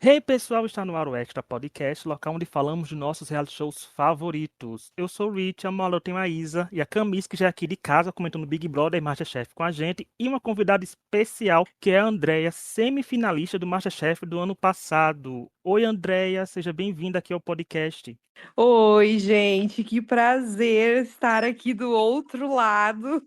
Hey pessoal, está no ar o Extra Podcast, local onde falamos de nossos reality shows favoritos. Eu sou o Rich, a Mola, eu tenho a Isa e a Camis, que já é aqui de casa, comentando Big Brother e MasterChef com a gente, e uma convidada especial, que é a Andrea, semifinalista do MasterChef do ano passado. Oi Andrea, seja bem-vinda aqui ao podcast. Oi, gente, que prazer estar aqui do outro lado.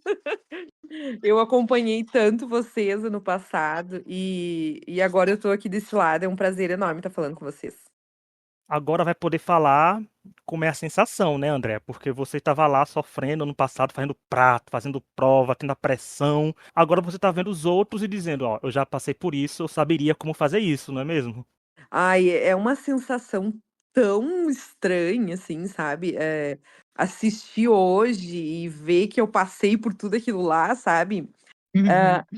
Eu acompanhei tanto vocês ano passado e agora eu tô aqui desse lado. É um prazer enorme estar falando com vocês. Agora vai poder falar como é a sensação, né, André? Porque você estava lá sofrendo no passado, fazendo prato, fazendo prova, tendo a pressão. Agora você está vendo os outros e dizendo, ó, eu já passei por isso, eu saberia como fazer isso, não é mesmo? Ai, é uma sensação tão estranha, assim, sabe? Assistir hoje e ver que eu passei por tudo aquilo lá, sabe? Uhum.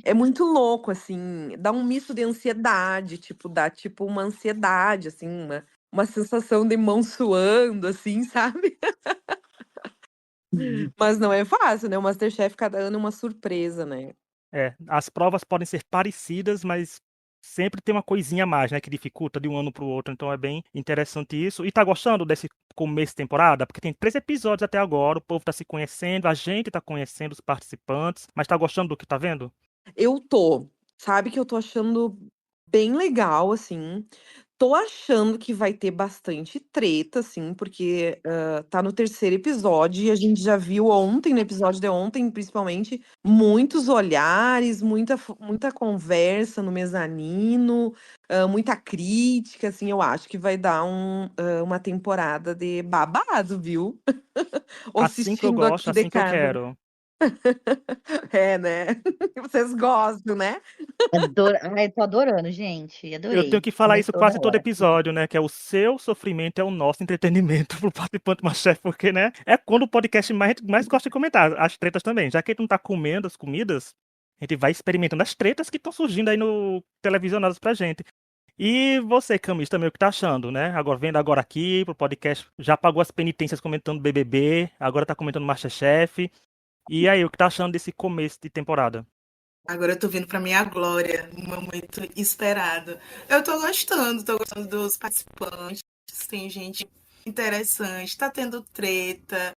É muito louco, assim, dá um misto de ansiedade, tipo, dá tipo uma ansiedade, assim, uma sensação de mão suando, assim, sabe? Uhum. Mas não é fácil, né? O MasterChef cada ano é uma surpresa, né? É, as provas podem ser parecidas, mas sempre tem uma coisinha a mais, né, que dificulta de um ano para o outro. Então é bem interessante isso. E tá gostando desse começo de temporada? Porque tem 3 episódios até agora, o povo tá se conhecendo, a gente tá conhecendo os participantes, mas tá gostando do que tá vendo? Eu tô, sabe que eu tô achando bem legal, assim. Tô achando que vai ter bastante treta, assim, porque tá no terceiro episódio e a gente já viu ontem, no episódio de ontem, principalmente, muitos olhares, muita conversa no mezanino, muita crítica, assim. Eu acho que vai dar uma temporada de babado, viu? Assim que eu Assistindo gosto, aqui de assim que eu casa. quero. É, né? Vocês gostam, né? Ai, tô adorando, gente, Eu tenho adorei. que falar isso Começou na quase todo hora. episódio, né, que é o seu sofrimento é o nosso entretenimento pro participante MasterChef, porque, né, é quando o podcast mais gosta de comentar, as tretas também. Já que a gente não tá comendo as comidas, a gente vai experimentando as tretas que estão surgindo aí no televisionadas pra gente. E você, Camis, também o que tá achando, né? Agora vendo agora aqui pro podcast, já pagou as penitências comentando BBB, agora tá comentando MasterChef. E aí, o que tá achando desse começo de temporada? Agora eu tô vindo pra minha glória, um momento esperado. Eu tô gostando dos participantes, tem gente interessante, tá tendo treta.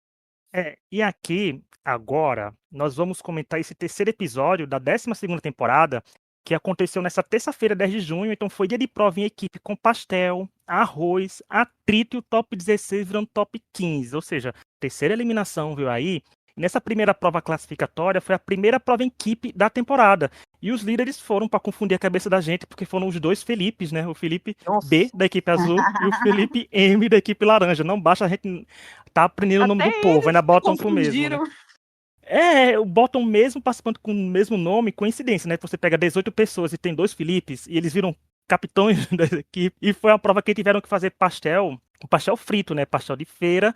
É, e aqui, agora, nós vamos comentar esse terceiro episódio da 12ª temporada, que aconteceu nessa terça-feira, 10 de junho, então foi dia de prova em equipe com pastel, arroz, atrito e o top 16 virando top 15, ou seja, terceira eliminação, viu aí? Nessa primeira prova classificatória foi a primeira prova em equipe da temporada. E os líderes foram para confundir a cabeça da gente, porque foram os dois Felipes, né? O Felipe B Nossa, da equipe azul e o Felipe M da equipe laranja. Não basta a gente tá aprendendo o nome até do povo, eles ainda se botam pro mesmo, né? confundiram. É, botam o mesmo participante com o mesmo nome, coincidência, né? Você pega 18 pessoas e tem 2 Filipes, e eles viram capitães da equipe. E foi a prova que tiveram que fazer pastel, o pastel frito, né? Pastel de feira.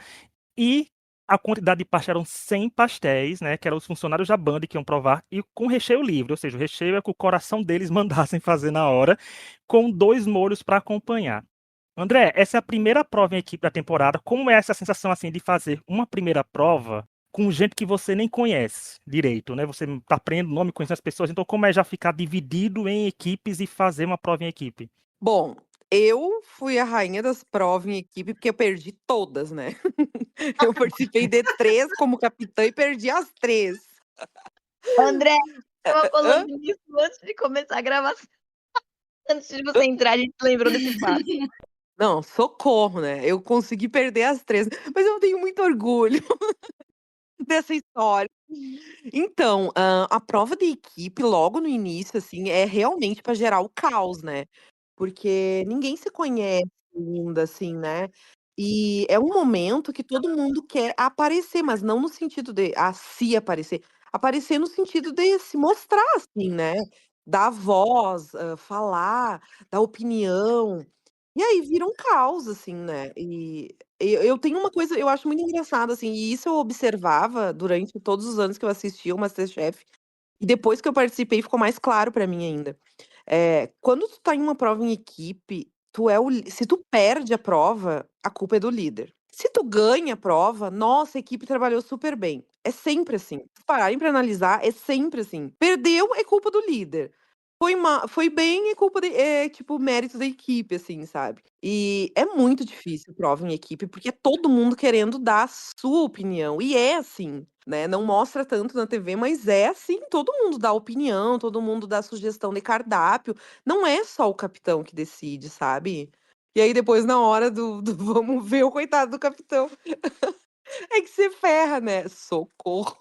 E a quantidade de pastel eram 100 pastéis, né? Que eram os funcionários da Band que iam provar, e com recheio livre, ou seja, o recheio é que o coração deles mandassem fazer na hora, com 2 molhos para acompanhar. André, essa é a primeira prova em equipe da temporada. Como é essa sensação assim de fazer uma primeira prova com gente que você nem conhece direito, né? Você tá aprendendo o nome, conhecendo as pessoas. Então, como é já ficar dividido em equipes e fazer uma prova em equipe? Bom, eu fui a rainha das provas em equipe, porque eu perdi todas, né? Eu participei de 3 como capitã e perdi as 3. André, estava Hã? falando isso antes de começar a gravação. Antes de você entrar, a gente lembrou desse fato. Não, socorro, né? Eu consegui perder as 3, mas eu tenho muito orgulho dessa história. Então, a prova de equipe logo no início, assim, é realmente para gerar o caos, né? Porque ninguém se conhece ainda, assim, né? E é um momento que todo mundo quer aparecer, mas não no sentido de se aparecer. Aparecer no sentido de se mostrar, assim, né? Dar voz, falar, dar opinião. E aí vira um caos, assim, né? E eu tenho uma coisa, eu acho muito engraçado, assim, e isso eu observava durante todos os anos que eu assistia o MasterChef, e depois que eu participei ficou mais claro pra mim ainda. Quando tu tá em uma prova em equipe, tu é se tu perde a prova, a culpa é do líder. Se tu ganha a prova, nossa, a equipe trabalhou super bem. É sempre assim. Se pararem pra analisar, é sempre assim. Perdeu, é culpa do líder. Foi bem culpa tipo, mérito da equipe, assim, sabe. E é muito difícil prova em equipe, porque é todo mundo querendo dar a sua opinião, e é assim, né, não mostra tanto na TV, mas é assim, todo mundo dá opinião, todo mundo dá sugestão de cardápio, não é só o capitão que decide, sabe. E aí depois na hora do vamos ver o coitado do capitão, é que se ferra, né. Socorro.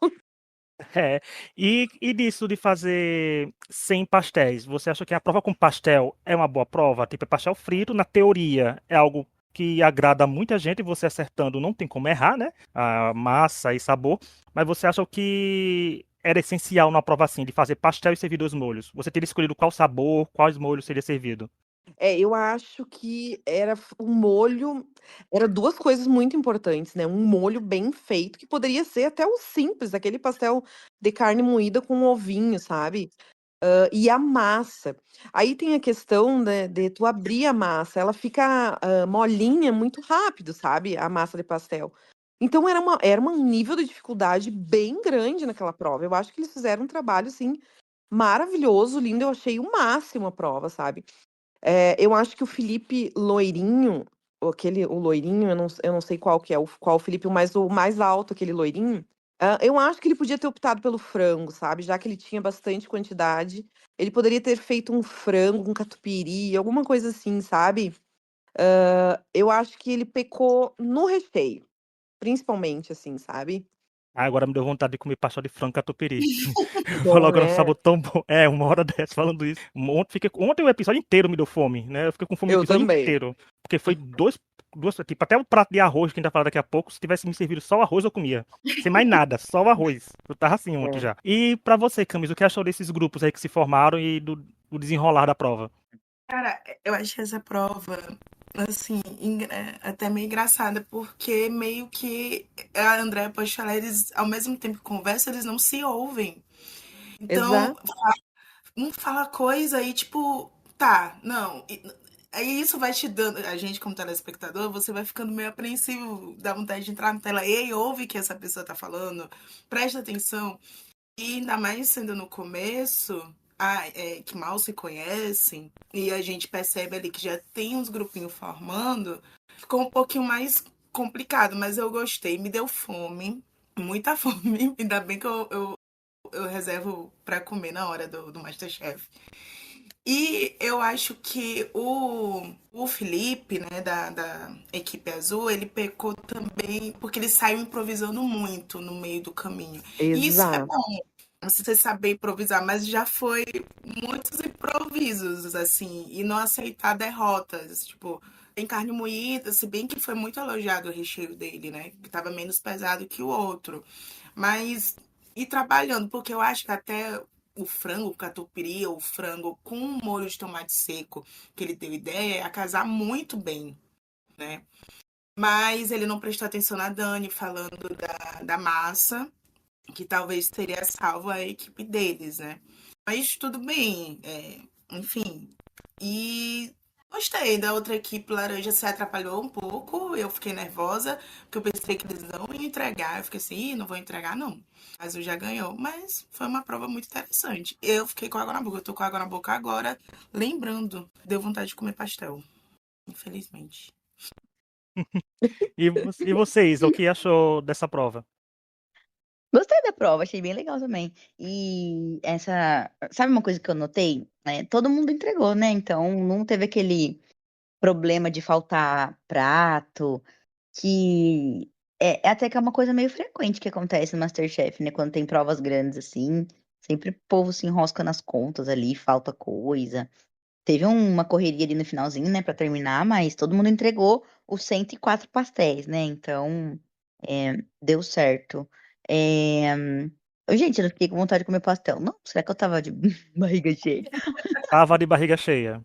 É. E disso de fazer sem pastéis, você acha que a prova com pastel é uma boa prova? Tipo, é pastel frito, na teoria, é algo que agrada muita gente, e você acertando não tem como errar, né? A massa e sabor. Mas você acha que era essencial numa prova assim, de fazer pastel e servir 2 molhos? Você teria escolhido qual sabor, quais molhos seria servido? Eu acho que era o molho era 2 coisas muito importantes, né, um molho bem feito, que poderia ser até o simples, aquele pastel de carne moída com ovinho, sabe. E a massa. Aí tem a questão, né, de tu abrir a massa, ela fica, molinha muito rápido, sabe, a massa de pastel. Então era um nível de dificuldade bem grande naquela prova. Eu acho que eles fizeram um trabalho, assim, maravilhoso, lindo, eu achei o máximo a prova, sabe. Eu acho que o Felipe loirinho, o loirinho, eu não sei qual que é, qual Felipe, mas o mais alto, aquele loirinho, eu acho que ele podia ter optado pelo frango, sabe, já que ele tinha bastante quantidade, ele poderia ter feito um frango com catupiry, alguma coisa assim, sabe. Eu acho que ele pecou no recheio, principalmente, assim, sabe. Ah, agora me deu vontade de comer pastel de frango catupiry. Falou Bom, agora um né. sabor tão bom. É, uma hora dessa falando isso. Ontem o episódio inteiro me deu fome, né? Eu fiquei com fome o Eu episódio também. inteiro. Porque foi duas, tipo, até o prato de arroz que a gente vai falar daqui a pouco, se tivesse me servido só o arroz, eu comia. Sem mais nada, só o arroz. Eu tava assim ontem É. já. E pra você, Camis, o que achou desses grupos aí que se formaram e do desenrolar da prova? Cara, eu achei essa prova, assim, até meio engraçada, porque meio que a Andrea Pochalet, eles, ao mesmo tempo que conversam, eles não se ouvem. Então, Exato. um fala coisa e tipo, tá, não. Aí isso vai te dando, a gente como telespectador, você vai ficando meio apreensivo, dá vontade de entrar na tela, ei, ouve o que essa pessoa tá falando, presta atenção. E ainda mais sendo no começo, que mal se conhecem, e a gente percebe ali que já tem uns grupinhos formando, ficou um pouquinho mais complicado, mas eu gostei, me deu fome, muita fome, ainda bem que eu reservo para comer na hora do MasterChef. E eu acho que o Felipe, né, da equipe azul, ele pecou também porque ele saiu improvisando muito no meio do caminho. E isso é Exato. bom, você saber improvisar, mas já foi muitos improvisos, assim, e não aceitar derrotas. Tipo, tem carne moída, se bem que foi muito elogiado o recheio dele, né, que estava menos pesado que o outro. Mas ir trabalhando, porque eu acho que até o frango o catupiry ou o frango com um molho de tomate seco que ele deu ideia ia casar muito bem, né? Mas ele não prestou atenção na Dani falando da massa, que talvez teria salvo a equipe deles, né? Mas tudo bem, enfim. E gostei da outra equipe. Laranja se atrapalhou um pouco, eu fiquei nervosa, porque eu pensei que eles não iam entregar. Eu fiquei assim, ih, não vou entregar, não. Azul já ganhou, mas foi uma prova muito interessante. Eu fiquei com água na boca, eu tô com água na boca agora, lembrando, deu vontade de comer pastel, infelizmente. E vocês, o que achou dessa prova? Gostei da prova, achei bem legal também. E sabe uma coisa que eu notei? Todo mundo entregou, né? Então não teve aquele problema de faltar prato, que é até que é uma coisa meio frequente que acontece no MasterChef, né? Quando tem provas grandes assim, sempre o povo se enrosca nas contas ali, falta coisa. Teve uma correria ali no finalzinho, né, pra terminar, mas todo mundo entregou os 104 pastéis, né? Então, deu certo. É... Gente, eu não fiquei com vontade de comer pastel. Não, será que eu tava de barriga cheia? Tava de barriga cheia.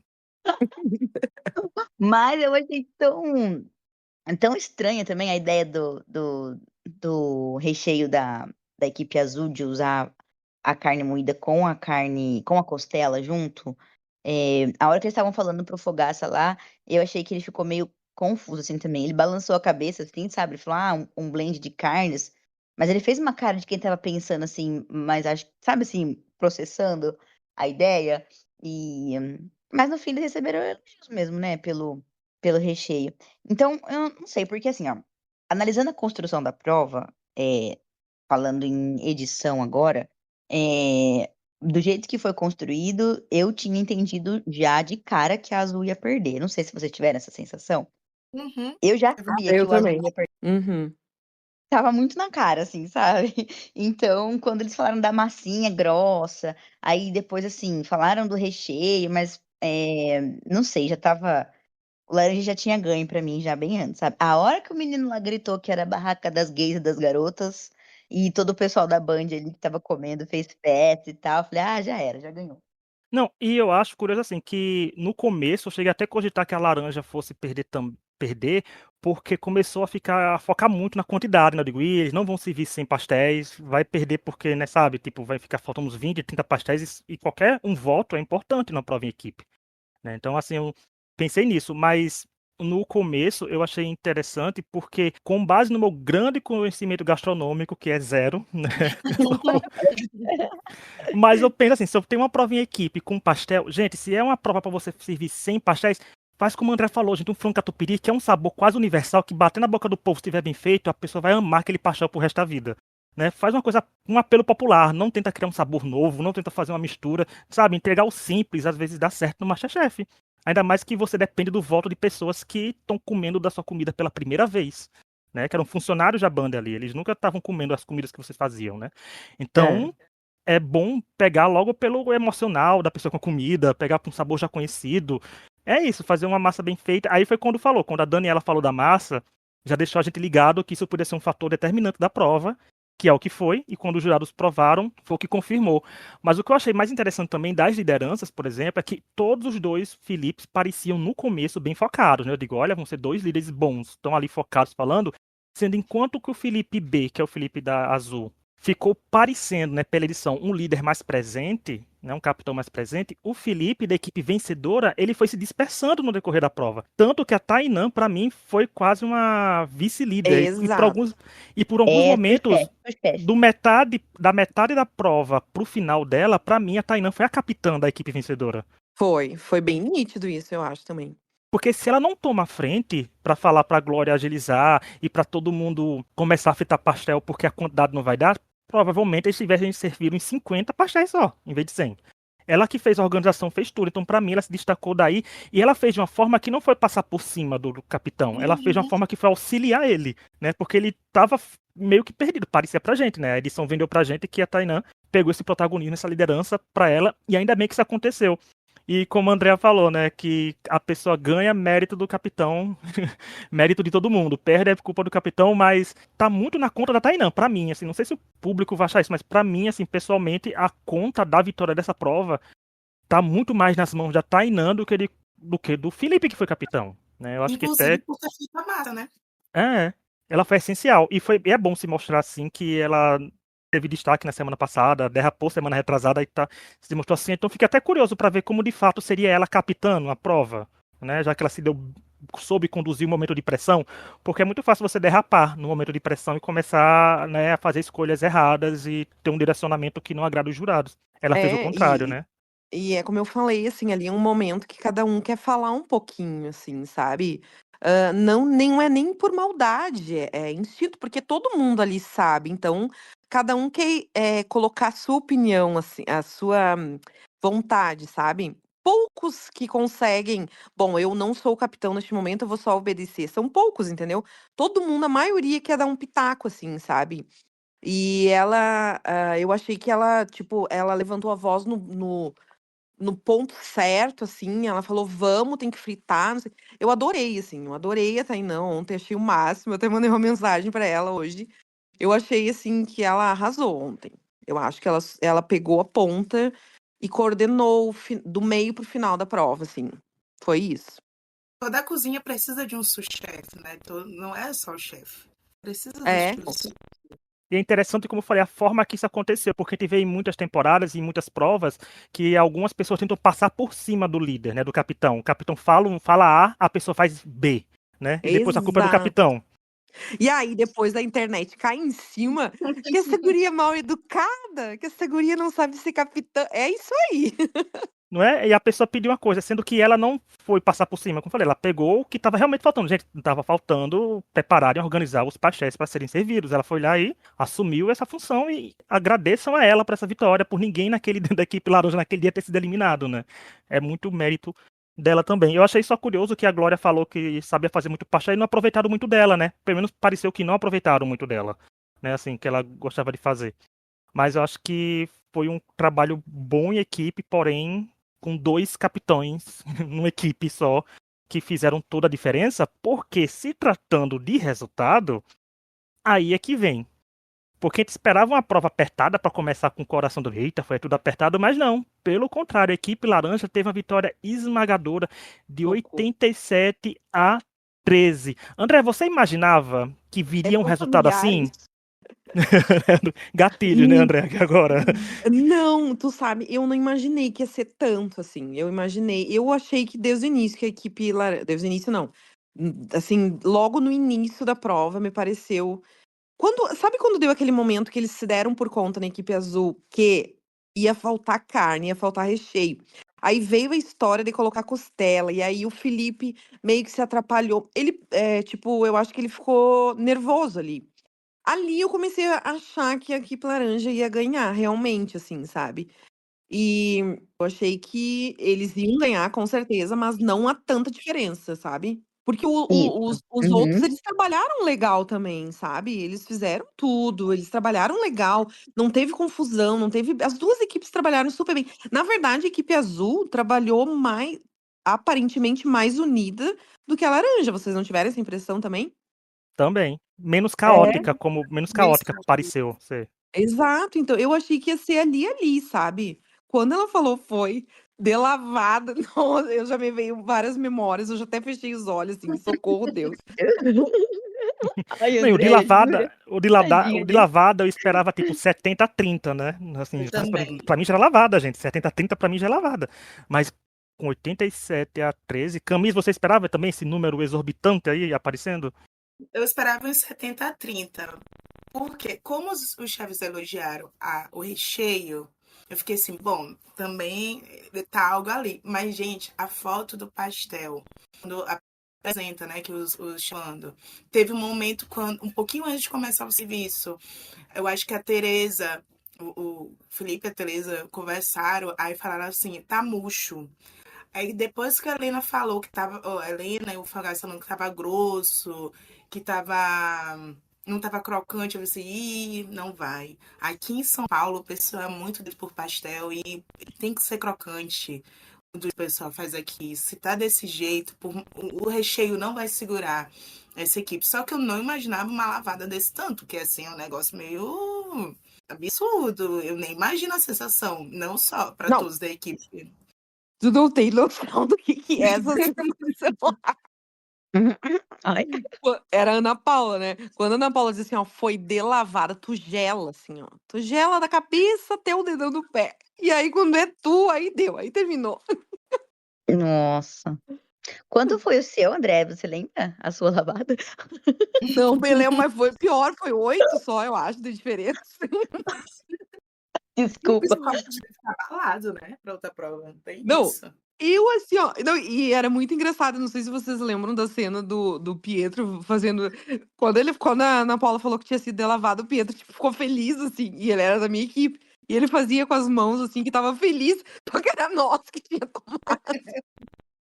Mas eu achei tão estranha também a ideia do recheio da equipe azul de usar a carne moída com a costela junto. A hora que eles estavam falando pro Fogaça lá, eu achei que ele ficou meio confuso, assim, também. Ele balançou a cabeça, assim, sabe? Ele falou, um blend de carnes. Mas ele fez uma cara de quem tava pensando, assim, mas acho, sabe, assim, processando a ideia. Mas no fim eles receberam elogios mesmo, né, pelo recheio. Então, eu não sei, porque assim, ó, analisando a construção da prova, falando em edição agora, do jeito que foi construído, eu tinha entendido já de cara que a Azul ia perder. Não sei se vocês tiveram essa sensação. Uhum. Eu já É sabia que Eu o Azul também. ia perder. Uhum. Tava muito na cara, assim, sabe? Então, quando eles falaram da massinha grossa, aí depois, assim, falaram do recheio, mas não sei, já tava. O laranja já tinha ganho pra mim já bem antes, sabe? A hora que o menino lá gritou que era a barraca das gays e das garotas, e todo o pessoal da Band ali que tava comendo fez festa e tal, eu falei, ah, já era, já ganhou. Não, e eu acho curioso assim, que no começo eu cheguei até a cogitar que a laranja fosse perder, porque começou a focar muito na quantidade, né? Eu digo: "Ih, eles não vão servir 100 pastéis, vai perder porque, né, sabe, tipo, vai ficar faltando uns 20, 30 pastéis e qualquer um voto é importante na prova em equipe", né. Então, assim, eu pensei nisso, mas no começo eu achei interessante, porque com base no meu grande conhecimento gastronômico, que é zero, né, mas eu penso assim, se eu tenho uma prova em equipe com pastel, gente, se é uma prova para você servir 100 pastéis, faz como o André falou, gente, um frango catupiry, que é um sabor quase universal, que bater na boca do povo, se estiver bem feito, a pessoa vai amar aquele pastel pro resto da vida, né? Faz uma coisa, um apelo popular, não tenta criar um sabor novo, não tenta fazer uma mistura, sabe? Entregar o simples, às vezes dá certo no MasterChef. Ainda mais que você depende do voto de pessoas que estão comendo da sua comida pela primeira vez, né? Que eram funcionários da banda ali, eles nunca estavam comendo as comidas que vocês faziam, né? É. Então, é bom pegar logo pelo emocional da pessoa com a comida, pegar por um sabor já conhecido. É isso, fazer uma massa bem feita. Aí foi quando a Daniela falou da massa, já deixou a gente ligado que isso podia ser um fator determinante da prova, que é o que foi, e quando os jurados provaram, foi o que confirmou. Mas o que eu achei mais interessante também das lideranças, por exemplo, é que todos os dois Filipes pareciam no começo bem focados, né? Eu digo, olha, vão ser dois líderes bons, estão ali focados falando, sendo enquanto que o Felipe B, que é o Felipe da Azul, ficou parecendo, né, pela edição, um líder mais presente, né, um capitão mais presente, o Felipe, da equipe vencedora, ele foi se dispersando no decorrer da prova. Tanto que a Tainã, para mim, foi quase uma vice-líder. Exato. E por alguns momentos, Foi chefe. da metade da prova pro final dela, para mim, a Tainã foi a capitã da equipe vencedora. Foi bem nítido isso, eu acho também. Porque se ela não toma a frente pra falar pra Glória agilizar e pra todo mundo começar a fritar pastel porque a quantidade não vai dar, provavelmente eles tivessem servido em 50 pastéis só, em vez de 100. Ela que fez a organização, fez tudo. Então, pra mim, ela se destacou daí. E ela fez de uma forma que não foi passar por cima do capitão. Ela fez de uma Uhum. forma que foi auxiliar ele, né? Porque ele tava meio que perdido. Parecia pra gente, né? A edição vendeu pra gente que a Tainã pegou esse protagonismo, essa liderança pra ela. E ainda bem que isso aconteceu. E como a Andrea falou, né, que a pessoa ganha mérito do capitão, mérito de todo mundo, perde é culpa do capitão, mas tá muito na conta da Tainã, pra mim, assim, não sei se o público vai achar isso, mas pra mim, assim, pessoalmente, a conta da vitória dessa prova tá muito mais nas mãos da Tainã do que do Felipe, que foi capitão, né, eu acho que Inclusive até, por ter feito a massa, né? ela foi essencial, e é bom se mostrar, assim, que ela teve destaque na semana passada, derrapou semana retrasada e se mostrou assim. Então fiquei até curioso para ver como de fato seria ela capitã a prova, né? Já que ela soube conduzir o momento de pressão, porque é muito fácil você derrapar no momento de pressão e começar, né, a fazer escolhas erradas e ter um direcionamento que não agrada os jurados. Ela fez o É, contrário, né? e é como eu falei, assim, ali é um momento que cada um quer falar um pouquinho, assim, sabe? Não é nem por maldade, é instinto, porque todo mundo ali sabe. Então, cada um quer colocar a sua opinião, assim, a sua vontade, sabe? Poucos que conseguem. Bom, eu não sou o capitão neste momento, eu vou só obedecer. São poucos, entendeu? Todo mundo, a maioria quer dar um pitaco, assim, sabe? E ela, eu achei que ela, tipo, ela levantou a voz no ponto certo, assim, ela falou: "Vamos, tem que fritar", não sei. Eu adorei, assim, eu adorei a Tainã ontem, achei o máximo, eu até mandei uma mensagem pra ela hoje. Eu achei, assim, que ela arrasou ontem. Eu acho que ela pegou a ponta e coordenou do meio pro final da prova, assim. Foi isso. Toda cozinha precisa de um sous-chefe, né? Não é só o chefe. Precisa É, disso. E é interessante, como eu falei, a forma que isso aconteceu, porque a gente vê em muitas temporadas e em muitas provas que algumas pessoas tentam passar por cima do líder, né, do capitão. O capitão fala A pessoa faz B, né? E depois a culpa é do exato. capitão. E aí, depois da internet cai em cima, que essa guria é mal educada, que essa guria não sabe ser capitã. É isso aí. não é? E a pessoa pediu uma coisa, sendo que ela não foi passar por cima, como eu falei, ela pegou o que estava realmente faltando. Gente, estava faltando preparar e organizar os pastéis para serem servidos. Ela foi lá e assumiu essa função e agradeçam a ela por essa vitória, por ninguém naquele da equipe laranja naquele dia ter sido eliminado, né? É muito mérito dela também. Eu achei só curioso que a Glória falou que sabia fazer muito pastel e não aproveitaram muito dela, né? Pelo menos pareceu que não aproveitaram muito dela, né? Assim, que ela gostava de fazer. Mas eu acho que foi um trabalho bom em equipe, porém com dois capitães numa equipe só que fizeram toda a diferença, porque se tratando de resultado, aí é que vem. Porque a gente esperava uma prova apertada para começar com o coração do eita, foi tudo apertado, mas não. Pelo contrário, a equipe laranja teve uma vitória esmagadora de Socorro. 87-13. André, você imaginava que É viria um tão resultado familiar assim? isso. Gatilho, né, André, aqui agora. Não, tu sabe, eu não imaginei que ia ser tanto assim. Eu achei que desde o início que a equipe desde o início não. Assim, logo no início da prova me pareceu sabe quando deu aquele momento que eles se deram por conta na equipe azul que ia faltar carne, ia faltar recheio. Aí veio a história de colocar costela, e aí o Felipe meio que se atrapalhou. Ele, tipo, eu acho que ele ficou nervoso ali. Ali eu comecei a achar que a equipe laranja ia ganhar, realmente, assim, sabe? E eu achei que eles iam ganhar, com certeza, mas não há tanta diferença, sabe? Porque Isso. os outros, Uhum. eles trabalharam legal também, sabe? Eles fizeram tudo, eles trabalharam legal, não teve confusão, não teve. As duas equipes trabalharam super bem. Na verdade, a equipe azul trabalhou mais, aparentemente mais unida do que a laranja. Vocês não tiveram essa impressão também? Também. Menos É. Menos caótica caótico. pareceu ser. Exato, então eu achei que ia ser ali, sabe. Quando ela falou foi de lavada, nossa, eu já me veio várias memórias, eu já até fechei os olhos, assim, socorro Deus. Ai, Não, e André, jura? o Tadinha de dele. lavada eu esperava tipo 70-30, né? Assim, Eu também. pra mim já era lavada, gente. 70-30 pra mim já é lavada. Mas com 87-13, Camis, você esperava também esse número exorbitante aí aparecendo? Eu esperava uns 70-30. Porque, como os chefes elogiaram o recheio, eu fiquei assim, bom, também tá algo ali. Mas, gente, a foto do pastel, quando apresenta, né, que os chamando, teve um momento quando, um pouquinho antes de começar o serviço, eu acho que a Tereza, o Felipe e a Tereza conversaram, aí falaram assim, tá murcho. Aí depois que a Helena falou que tava. A Helena e o Fangás falando que tava grosso, que tava. Não tava crocante, eu disse, ih, não vai. Aqui em São Paulo, o pessoal é muito doido por pastel e tem que ser crocante. O que o pessoal faz aqui. Se tá desse jeito, o recheio não vai segurar essa equipe. Só que eu não imaginava uma lavada desse tanto, que assim é um negócio meio absurdo. Eu nem imagino a sensação, não só para Não, todos da equipe. tu não tem noção do que é essa sensação. Ai, Era a Ana Paula, né. Quando a Ana Paula diz assim: "Ó, foi de lavada", tu gela, assim, ó. Tu gela da cabeça até o dedão do pé. E aí quando é tu, aí deu, aí terminou. nossa. Quanto foi o seu, André? Você lembra? A sua lavada? Não me lembro, mas foi pior, foi 8 só, eu acho, de diferença. E o Desculpa. pessoal podia ficar abalado, né? Pra outra prova. Tem Não, isso. eu assim, ó, não, e era muito engraçado, não sei se vocês lembram da cena do Pietro fazendo quando a Ana Paula falou que tinha sido lavado, o Pietro, tipo, ficou feliz, assim, e ele era da minha equipe, e ele fazia com as mãos, assim, que estava feliz, porque era nós que tinha tomado.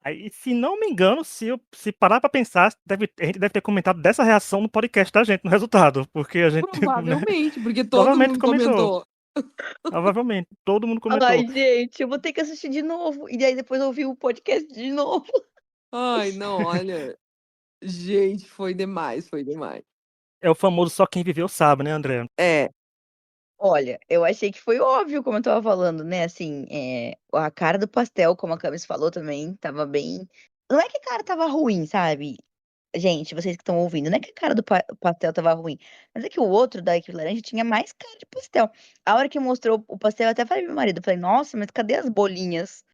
Aí, se não me engano, se parar pra pensar, a gente deve ter comentado dessa reação no podcast da gente, no resultado. Porque a gente, né, Provavelmente, porque todo provavelmente mundo comentou. comentou. Provavelmente, todo mundo comentou. Ai, gente, eu vou ter que assistir de novo. E daí depois ouvir o podcast de novo. Ai, não, olha, gente, foi demais, foi demais. É o famoso só quem viveu sabe, né, André? É, Olha, eu achei que foi óbvio, como eu estava falando, né, assim, a cara do pastel, como a Camis falou também, estava bem não é que a cara estava ruim, sabe. Gente, vocês que estão ouvindo, não é que a cara do pastel estava ruim, mas é que o outro da equipe laranja tinha mais cara de pastel. A hora que mostrou o pastel, eu até falei pro meu marido, eu falei: "Nossa, mas cadê as bolinhas?"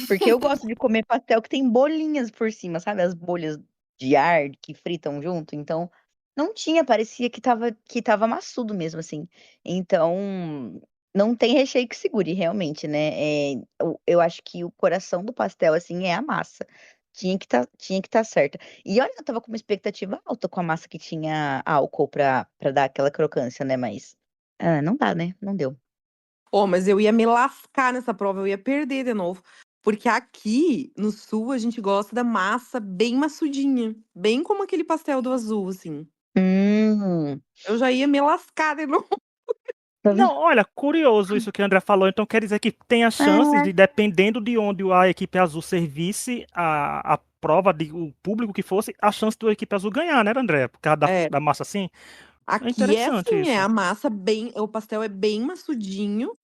Porque eu gosto de comer pastel que tem bolinhas por cima, sabe, as bolhas de ar que fritam junto, então não tinha, parecia que estava maçudo mesmo, assim. Então, Não tem recheio que segure, realmente, né? Eu acho que o coração do pastel, assim, é a massa. Tinha que tá certa. E olha, eu tava com uma expectativa alta com a massa que tinha álcool pra dar aquela crocância, né? Mas não dá, né? Não deu. Mas eu ia me lascar nessa prova, eu ia perder de novo. Porque aqui no sul a gente gosta da massa bem maçudinha. Bem como aquele pastel do azul, assim. Hum, Eu já ia me lascar de novo. tá vendo? Não, olha, curioso isso que o André falou. Então quer dizer que tem a chance de, dependendo de onde a equipe azul servisse a prova, o público que fosse, a chance da equipe azul ganhar, né, André? Por causa É, da massa assim. É aqui é interessante assim, isso. a massa bem. O pastel é bem maçudinho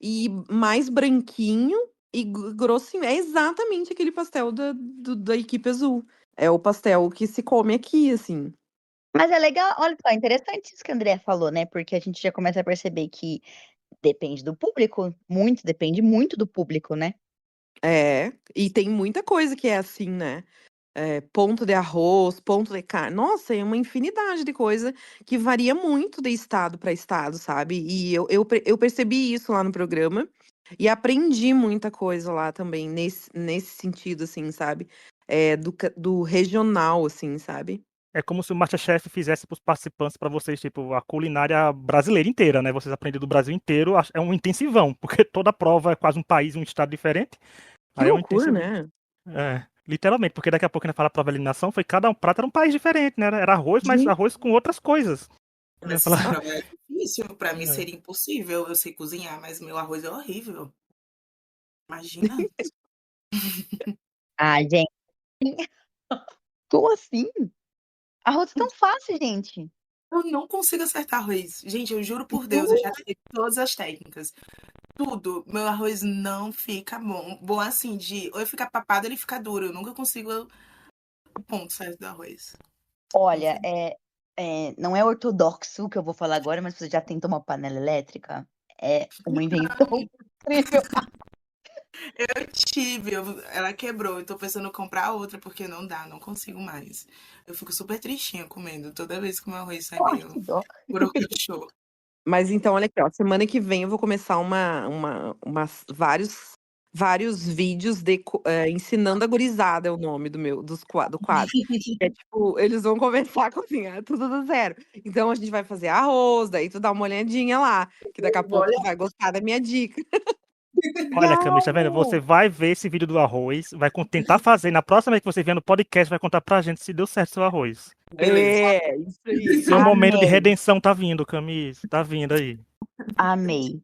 e mais branquinho e grossinho. É exatamente aquele pastel da equipe azul. É o pastel que se come aqui, assim. Mas é legal, olha só, interessante isso que a Andrea falou, né? Porque a gente já começa a perceber que depende do público, depende muito do público, né? É, e tem muita coisa que é assim, né? Ponto de arroz, ponto de carne. Nossa, é uma infinidade de coisa que varia muito de estado para estado, sabe? E eu percebi isso lá no programa e aprendi muita coisa lá também, nesse sentido, assim, sabe? Do regional, assim, sabe? É como se o MasterChef fizesse para os participantes, para vocês, tipo, a culinária brasileira inteira, né? Vocês aprendem do Brasil inteiro, é um intensivão, porque toda prova é quase um país, um estado diferente. Que Aí é um loucura, intensivo. né? Literalmente, porque daqui a pouco a gente fala prova de eliminação, foi cada um prato era um país diferente, né? Era arroz, mas Gente, arroz com outras coisas. Né? Essa Falar- prova é difícil. Pra mim É. seria impossível. Eu sei cozinhar, mas meu arroz é horrível. Imagina. Ah, gente, como assim? Arroz é tão fácil, gente. Eu não consigo acertar arroz. Gente, eu juro por Deus, eu já tentei todas as técnicas. Tudo. Meu arroz não fica bom. Bom assim, ou ele fica papado ou ele fica duro. Eu nunca consigo o ponto certo do arroz. Olha, Enfim. não é ortodoxo o que eu vou falar agora, mas você já tentou uma panela elétrica? É uma invenção incrível. Eu tive, ela quebrou. Eu tô pensando em comprar outra porque não dá, não consigo mais. Eu fico super tristinha comendo toda vez que o meu arroz sai Ai, que meio dó. borocochô. mas então, olha aqui, ó. Semana que vem eu vou começar vários vídeos ensinando a gurizada, é o nome do quadro. É tipo, eles vão começar a cozinhar tudo do zero. Então a gente vai fazer arroz, daí tu dá uma olhadinha lá, que daqui a pouco tu vai gostar da minha dica. Olha, Camila, tá vendo? Legal! Você vai ver esse vídeo do arroz, vai tentar fazer. Na próxima vez que você vier no podcast, vai contar pra gente se deu certo seu arroz. Beleza. Isso aí. Seu momento de Amei, redenção tá vindo, Camila. Tá vindo aí. amei.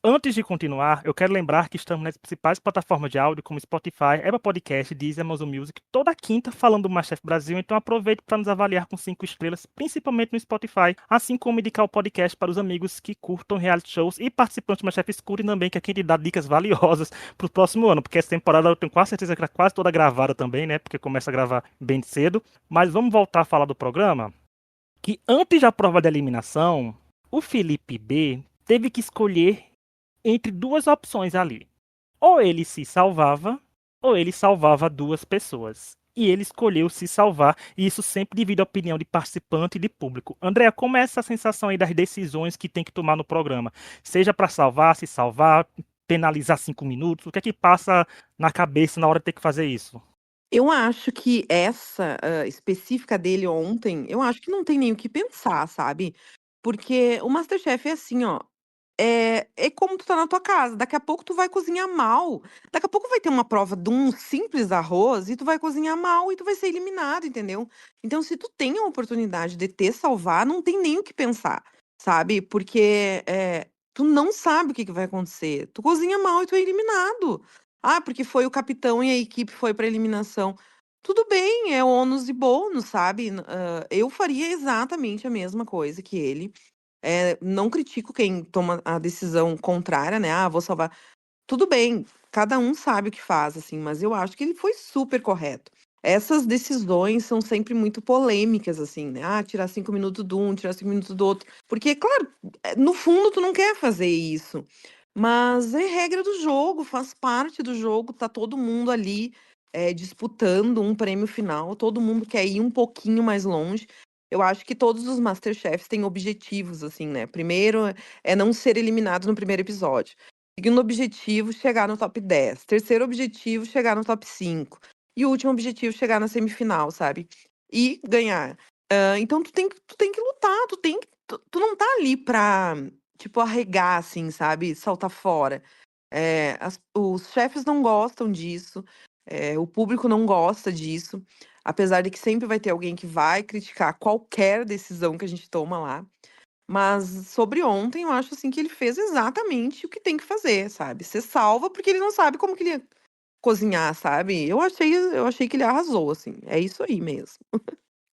Antes de continuar, eu quero lembrar que estamos nas principais plataformas de áudio, como Spotify, Apple Podcast, Deezer, Amazon Music, toda quinta falando do MasterChef Brasil, então aproveite para nos avaliar com 5 estrelas, principalmente no Spotify, assim como indicar o podcast para os amigos que curtam reality shows e participantes do MasterChef escutem também, que aqui a gente dá dicas valiosas para o próximo ano, porque essa temporada eu tenho quase certeza que está quase toda gravada também, né, porque começa a gravar bem cedo. Mas vamos voltar a falar do programa, que antes da prova de eliminação, o Felipe B teve que escolher entre duas opções ali. Ou ele se salvava, ou ele salvava duas pessoas. E ele escolheu se salvar, e isso sempre devido à opinião de participante e de público. Andréa, como é essa sensação aí das decisões que tem que tomar no programa? Seja para salvar, se salvar, penalizar 5 minutos, o que é que passa na cabeça na hora de ter que fazer isso? Eu acho que essa específica dele ontem, eu acho que não tem nem o que pensar, sabe? Porque o MasterChef é assim, ó. É como tu tá na tua casa. Daqui a pouco tu vai cozinhar mal. Daqui a pouco vai ter uma prova de um simples arroz e tu vai cozinhar mal e tu vai ser eliminado, entendeu? Então, se tu tem a oportunidade de te salvar, não tem nem o que pensar, sabe? Porque tu não sabe o que vai acontecer. Tu cozinha mal e tu é eliminado. Ah, porque foi o capitão e a equipe foi pra eliminação. Tudo bem, é ônus e bônus, sabe? Eu faria exatamente a mesma coisa que ele. Não critico quem toma a decisão contrária, né? Ah, vou salvar. Tudo bem, cada um sabe o que faz, assim, mas eu acho que ele foi super correto. Essas decisões são sempre muito polêmicas, assim, né? Ah, tirar 5 minutos de um, tirar 5 minutos do outro. Porque, claro, no fundo tu não quer fazer isso. Mas é regra do jogo, faz parte do jogo, tá todo mundo ali disputando um prêmio final, todo mundo quer ir um pouquinho mais longe. Eu acho que todos os Masterchefs têm objetivos, assim, né? Primeiro é não ser eliminado no primeiro episódio. Segundo objetivo, chegar no top 10. Terceiro objetivo, chegar no top 5. E o último objetivo, chegar na semifinal, sabe? E ganhar. Então tu tem que lutar, tu não tá ali pra, tipo, arregar, assim, sabe? Saltar fora. Os chefes não gostam disso, o público não gosta disso, apesar de que sempre vai ter alguém que vai criticar qualquer decisão que a gente toma lá. Mas sobre ontem, eu acho assim que ele fez exatamente o que tem que fazer, sabe? Você salva porque ele não sabe como que ele ia cozinhar, sabe? Eu achei que ele arrasou, assim. É isso aí mesmo.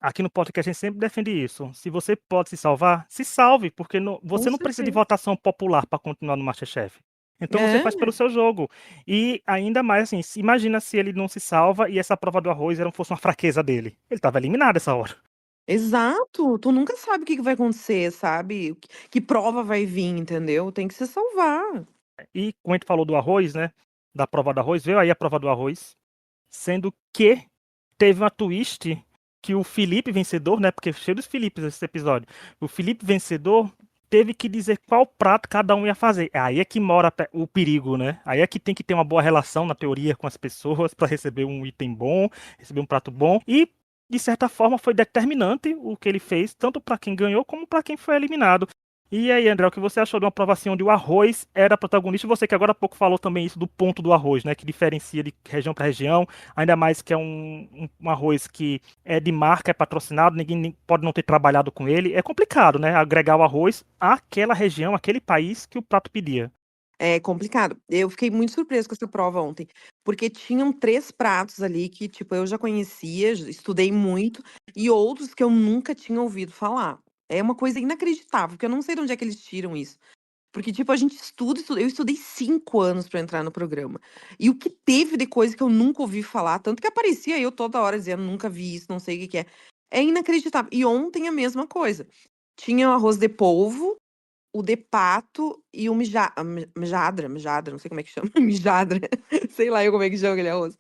Aqui no podcast a gente sempre defende isso. Se você pode se salvar, se salve, porque você Com não precisa de certeza. votação popular para continuar no MasterChef. Então você faz pelo É, seu jogo. E ainda mais assim, imagina se ele não se salva e essa prova do arroz fosse uma fraqueza dele. Ele estava eliminado essa hora. exato. Tu nunca sabe o que que vai acontecer, sabe? Que prova vai vir, entendeu? Tem que se salvar. E como a gente falou do arroz, né? Da prova do arroz, veio aí a prova do arroz. Sendo que teve uma twist que o Felipe vencedor, né? Porque é cheio dos Filipes esse episódio. O Felipe vencedor teve que dizer qual prato cada um ia fazer. Aí é que mora o perigo, né? Aí é que tem que ter uma boa relação na teoria com as pessoas para receber um item bom, receber um prato bom. E de certa forma foi determinante o que ele fez, tanto para quem ganhou como para quem foi eliminado. E aí, André, o que você achou de uma prova assim onde o arroz era protagonista? E você que agora há pouco falou também isso do ponto do arroz, né? Que diferencia de região para região, ainda mais que é um arroz que é de marca, é patrocinado, ninguém pode não ter trabalhado com ele. É complicado, né? Agregar o arroz àquela região, àquele país que o prato pedia. É complicado. Eu fiquei muito surpresa com essa prova ontem, porque tinham 3 pratos ali que, tipo, eu já conhecia, estudei muito, e outros que eu nunca tinha ouvido falar. É uma coisa inacreditável, porque eu não sei de onde é que eles tiram isso. Porque, tipo, a gente estuda, eu estudei 5 anos pra entrar no programa. E o que teve de coisa que eu nunca ouvi falar, tanto que aparecia eu toda hora dizendo, nunca vi isso, não sei o que que é. É inacreditável. E ontem a mesma coisa. Tinha o arroz de polvo, o de pato e o mijadra, não sei como é que chama, mijadra, sei lá eu como é que chama aquele arroz.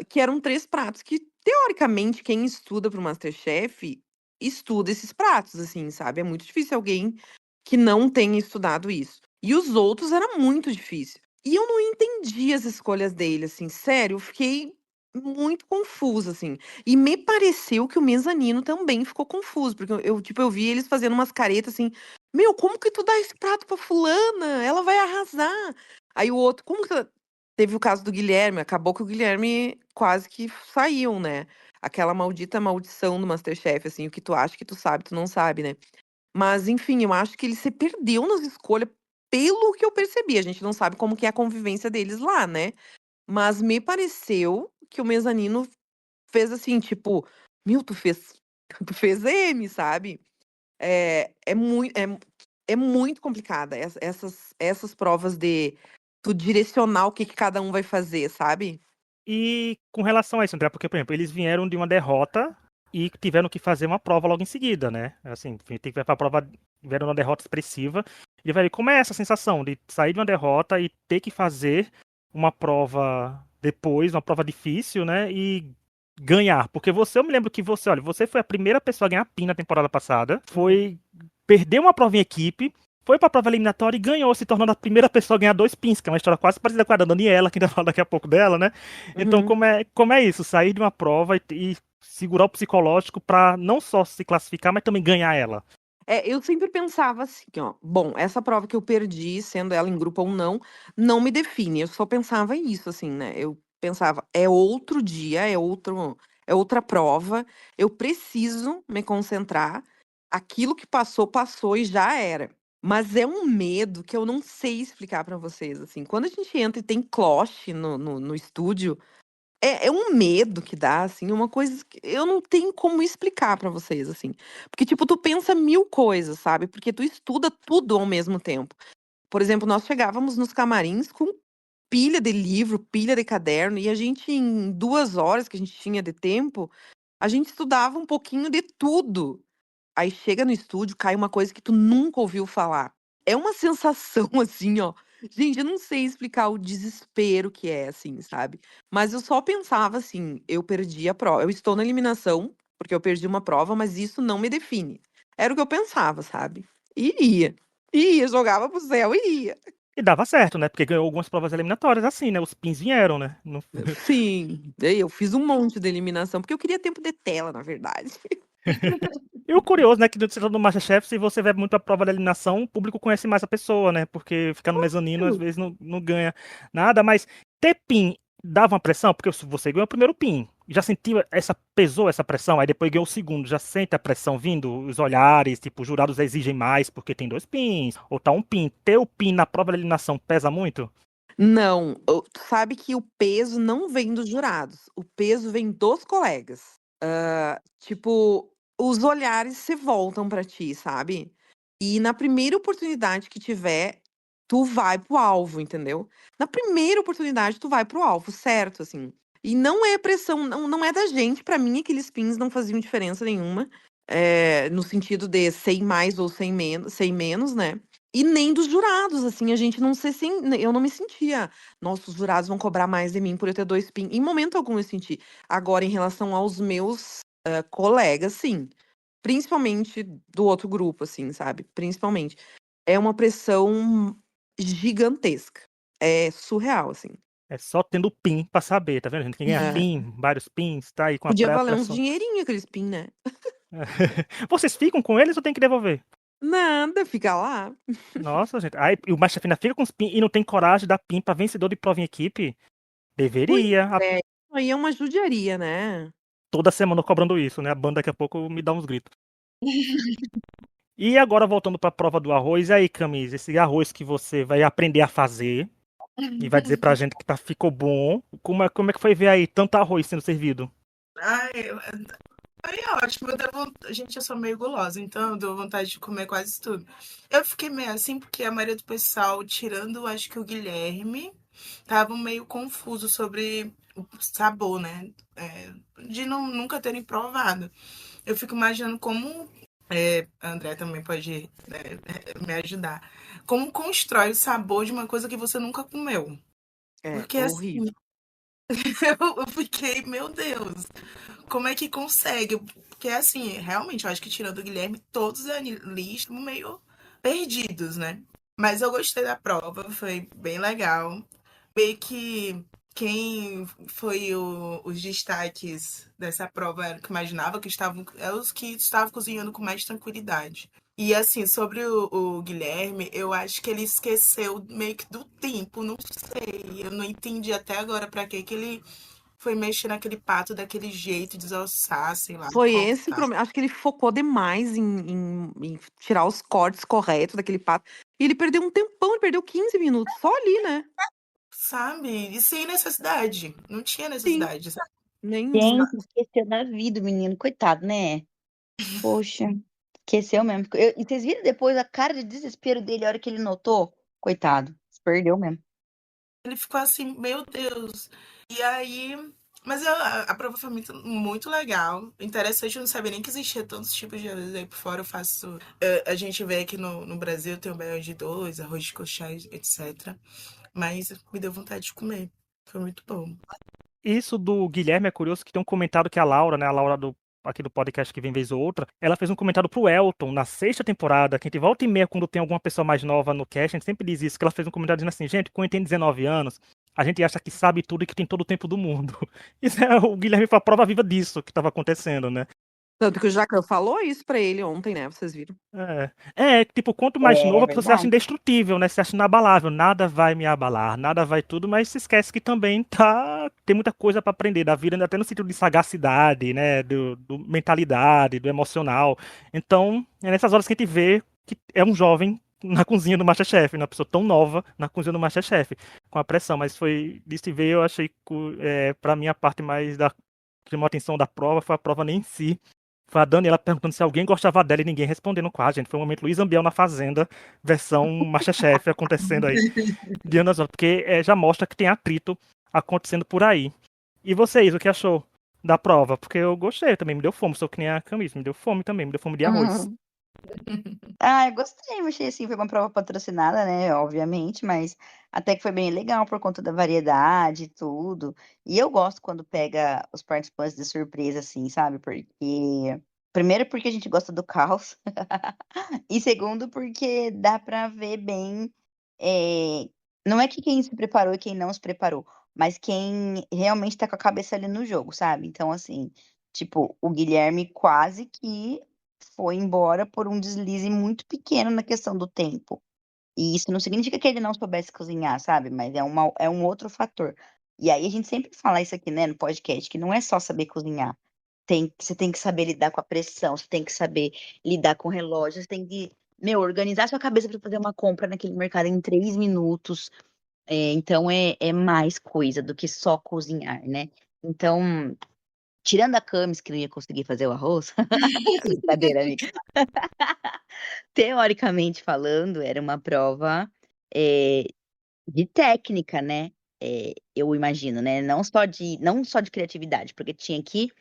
Que eram 3 pratos que, teoricamente, quem estuda para o MasterChef, estuda esses pratos, assim, sabe? É muito difícil alguém que não tenha estudado isso. E os outros era muito difícil. E eu não entendi as escolhas dele, assim, sério, eu fiquei muito confusa, assim. E me pareceu que o mezanino também ficou confuso, porque tipo, eu vi eles fazendo umas caretas assim: "Meu, como que tu dá esse prato pra fulana? Ela vai arrasar". Aí o outro: "Como que teve o caso do Guilherme, acabou que o Guilherme quase que saiu, né. Aquela maldita maldição do MasterChef, assim, o que tu acha que tu sabe, tu não sabe, né. Mas enfim, eu acho que ele se perdeu nas escolhas, pelo que eu percebi, a gente não sabe como que é a convivência deles lá, né. Mas me pareceu que o mezanino fez assim, tipo: "Meu, tu fez tu fez M", sabe. É muito complicada essas provas de tu direcionar o que que cada um vai fazer, sabe. E com relação a isso, André, porque, por exemplo, eles vieram de uma derrota e tiveram que fazer uma prova logo em seguida, né? Assim, tem que ver pra prova, vieram de uma derrota expressiva. E vai ver como é essa sensação de sair de uma derrota e ter que fazer uma prova depois, uma prova difícil, né? E ganhar. Porque eu me lembro que olha, você foi a primeira pessoa a ganhar PIN na temporada passada. Foi perder uma prova em equipe, foi pra prova eliminatória e ganhou, se tornando a primeira pessoa a ganhar 2 pins, que é uma história quase parecida com a da Daniela, que a gente vai falar daqui a pouco dela, né? Então, Uhum. como é isso? Sair de uma prova e segurar o psicológico pra não só se classificar, mas também ganhar ela. Eu sempre pensava assim, ó, bom, essa prova que eu perdi, sendo ela em grupo ou não, não me define. Eu só pensava isso, assim, né? Eu pensava, é outro dia, é outra prova. Eu preciso me concentrar. Aquilo que passou, passou e já era. Mas é um medo que eu não sei explicar pra vocês, assim. Quando a gente entra e tem cloche no estúdio, é um medo que dá, assim, uma coisa que eu não tenho como explicar pra vocês, assim. Porque, tipo, tu pensa 1000 coisas, sabe, porque tu estuda tudo ao mesmo tempo. Por exemplo, nós chegávamos nos camarins com pilha de livro, pilha de caderno, e a gente em 2 horas que a gente tinha de tempo, a gente estudava um pouquinho de tudo. Aí chega no estúdio, cai uma coisa que tu nunca ouviu falar. É uma sensação assim, ó. Gente, eu não sei explicar o desespero que é, assim, sabe? Mas eu só pensava assim, eu perdi a prova. Eu estou na eliminação, porque eu perdi uma prova, mas isso não me define. Era o que eu pensava, sabe? E ia. Ia, jogava pro céu e ia. E dava certo, né? Porque ganhou algumas provas eliminatórias assim, né? Os pins vieram, né? Sim, daí eu fiz um monte de eliminação, porque eu queria tempo de tela, na verdade. E o curioso, né, que no MasterChef, se você vai muito a prova da eliminação, o público conhece mais a pessoa, né? Porque ficar no mezanino, às vezes, não ganha nada. Mas ter pin dava uma pressão? Porque se você ganhou o primeiro pin, já sentiu pesou essa pressão? Aí depois ganhou o segundo, já sente a pressão vindo? Os olhares, tipo, os jurados exigem mais porque tem 2 pins, ou tá um pin. Ter o pin na prova da eliminação pesa muito? Não, tu sabe que o peso não vem dos jurados, o peso vem dos colegas. Tipo, os olhares se voltam pra ti, sabe? E na primeira oportunidade que tiver, tu vai pro alvo, entendeu? Na primeira oportunidade, tu vai pro alvo, certo, assim. E não é pressão, não é da gente. Pra mim, aqueles pins não faziam diferença nenhuma. No sentido de sei mais ou sei menos, né? E nem dos jurados, assim, a gente não se eu não me sentia, nossa, os jurados vão cobrar mais de mim por eu ter 2 pins. Em momento algum eu senti. Agora, em relação aos meus colegas, sim. Principalmente do outro grupo, assim, sabe? Principalmente. É uma pressão gigantesca. É surreal, assim. É só tendo pin pra saber, tá vendo, gente? Quem ganha É. pin, vários pins, tá aí com a Podia valer uns pré-pressão. dinheirinhos aqueles pin, né? Vocês ficam com eles ou tem que devolver? Nada, fica lá. Nossa, gente. Aí, e o Masterchef ainda fica com os pin e não tem coragem de dar pin pra vencedor de prova em equipe? Pois Deveria. é, isso aí é uma judiaria, né? Toda semana cobrando isso, né? A banda daqui a pouco me dá uns gritos. E agora voltando pra prova do arroz, e aí, Camis, esse arroz que você vai aprender a fazer e vai dizer pra gente que ficou bom, como é que foi ver aí tanto arroz sendo servido? Ai, foi ótimo. Gente, eu sou meio gulosa, então eu dou vontade de comer quase tudo. Eu fiquei meio assim porque a maioria do pessoal, tirando acho que o Guilherme, tava meio confuso sobre o sabor, né? De nunca terem provado. Eu fico imaginando como. A André também pode me ajudar. Como constrói o sabor de uma coisa que você nunca comeu? É Porque horrível. assim, eu fiquei, meu Deus, como é que consegue? Porque assim, realmente, eu acho que tirando o Guilherme, todos ali estão meio perdidos, né? Mas eu gostei da prova, foi bem legal. Meio que quem foi os destaques dessa prova era o que imaginava que estavam, é os que estavam cozinhando com mais tranquilidade. E assim, sobre o Guilherme, eu acho que ele esqueceu meio que do tempo, não sei. Eu não entendi até agora pra que ele foi mexer naquele pato daquele jeito, desossar, sei lá, Foi esse o cortar. problema. Acho que ele focou demais em tirar os cortes corretos daquele pato. E ele perdeu um tempão, ele perdeu 15 minutos só ali, né? Sabe? E sem necessidade. Não tinha Sim, necessidade, sabe? nenhuma. Gente, esqueceu da vida o menino, coitado, né? Poxa, esqueceu mesmo. E vocês viram depois a cara de desespero dele a hora que ele notou? Coitado, se perdeu mesmo. Ele ficou assim, meu Deus. E aí. Mas a prova foi muito legal. Interessante, eu não sabia nem que existia tantos tipos de arroz aí por fora. Eu faço. A gente vê aqui no Brasil, tem o baião de dois, arroz de coxás, etc. Mas me deu vontade de comer. Foi muito bom. Isso do Guilherme é curioso que tem um comentário que a Laura, né, a Laura aqui do podcast que vem vez ou outra, ela fez um comentário pro Elton na 6ª temporada, que a gente volta e meia quando tem alguma pessoa mais nova no cast, a gente sempre diz isso, que ela fez um comentário dizendo assim, gente, quando a gente tem 19 anos, a gente acha que sabe tudo e que tem todo o tempo do mundo. Isso o Guilherme foi a prova viva disso que estava acontecendo, né? Tanto que o Jacan falou isso pra ele ontem, né? Vocês viram? Tipo, quanto mais novo, É a pessoa se acha verdade. indestrutível, né? Se acha inabalável. Nada vai me abalar, nada vai tudo, mas se esquece que também tem muita coisa pra aprender da vida, até no sentido de sagacidade, né? Do mentalidade, do emocional. Então, é nessas horas que a gente vê que é um jovem na cozinha do MasterChef, né? Uma pessoa tão nova na cozinha do MasterChef, com a pressão. Mas foi, de se ver, eu achei que, pra mim, a parte mais que chamou a atenção da prova foi a prova nem em si. Foi a Daniela perguntando se alguém gostava dela e ninguém respondendo quase, gente. Foi um momento Luiz Ambiel na Fazenda, versão MasterChef acontecendo aí. Diante das horas, porque já mostra que tem atrito acontecendo por aí. E vocês, o que achou da prova? Porque eu gostei também, me deu fome, sou que nem a Camisa, me deu fome também, me deu fome de arroz. Uhum. Ah, eu gostei, eu achei assim, foi uma prova patrocinada, né, obviamente, mas até que foi bem legal por conta da variedade e tudo. E eu gosto quando pega os participantes de surpresa, assim, sabe? Porque primeiro porque a gente gosta do caos, e segundo porque dá pra ver bem, eh, não é que quem se preparou e quem não se preparou, mas quem realmente tá com a cabeça ali no jogo, sabe? Então, assim, tipo, o Guilherme quase que foi embora por um deslize muito pequeno na questão do tempo. E isso não significa que ele não soubesse cozinhar, sabe, mas é um outro fator. E aí a gente sempre fala isso aqui, né, no podcast, que não é só saber cozinhar, você tem que saber lidar com a pressão, você tem que saber lidar com o relógio, você tem que, meu, organizar sua cabeça para fazer uma compra naquele mercado em 3 minutos, então é mais coisa do que só cozinhar, né. Então, tirando a Camis que não ia conseguir fazer o arroz, brincadeira amiga. Teoricamente falando, era uma prova, eh, de técnica, né, eu imagino, né, não só de criatividade, porque tinha que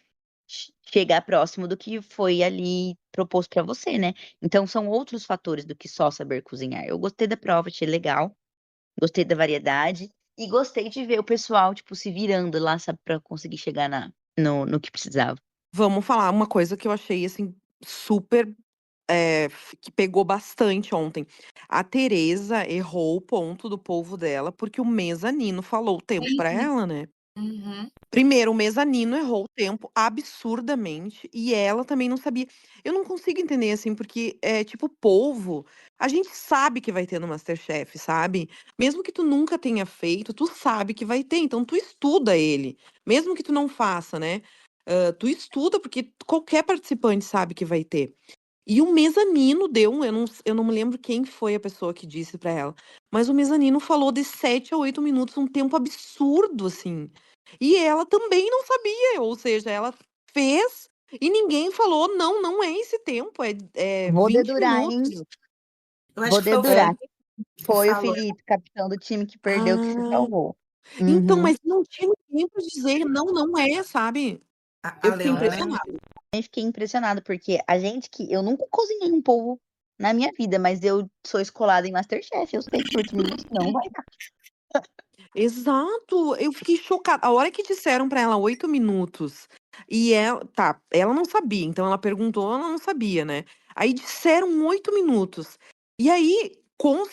chegar próximo do que foi ali proposto para você, né. Então são outros fatores do que só saber cozinhar. Eu gostei da prova, achei legal, gostei da variedade e gostei de ver o pessoal, tipo, se virando lá, sabe, pra conseguir chegar no que precisava. Vamos falar uma coisa que eu achei, assim, super, que pegou bastante ontem. A Tereza errou o ponto do polvo dela, porque o mezanino falou o tempo pra Uhum, ela, né. uhum. Primeiro, o mezanino errou o tempo absurdamente e ela também não sabia. Eu não consigo entender, assim, porque, tipo, polvo, a gente sabe que vai ter no MasterChef, sabe. Mesmo que tu nunca tenha feito, tu sabe que vai ter, então tu estuda ele, mesmo que tu não faça, né. Tu estuda, porque qualquer participante sabe que vai ter. E o mezanino deu eu não me lembro quem foi a pessoa que disse pra ela, mas o mezanino falou de 7 a 8 minutos, um tempo absurdo, assim. E ela também não sabia, ou seja, ela fez e ninguém falou: "Não, não é esse tempo, é Vou 20 dedurar, hein, minutos". Eu acho vou que foi o dedurar. Felipe que Foi o falou. Felipe, capitão do time que perdeu, que se Ah, salvou. então, Uhum. mas não tinha ninguém pra dizer: "Não, não é", sabe. A Eu fiquei Leone. impressionada. Eu fiquei impressionada, porque a gente que eu nunca cozinhei um polvo na minha vida, mas eu sou escolada em MasterChef, eu sei que 8 minutos não vai dar. Exato, eu fiquei chocada. A hora que disseram pra ela 8 minutos, e ela não sabia, então ela perguntou, ela não sabia, né. Aí disseram 8 minutos. E aí,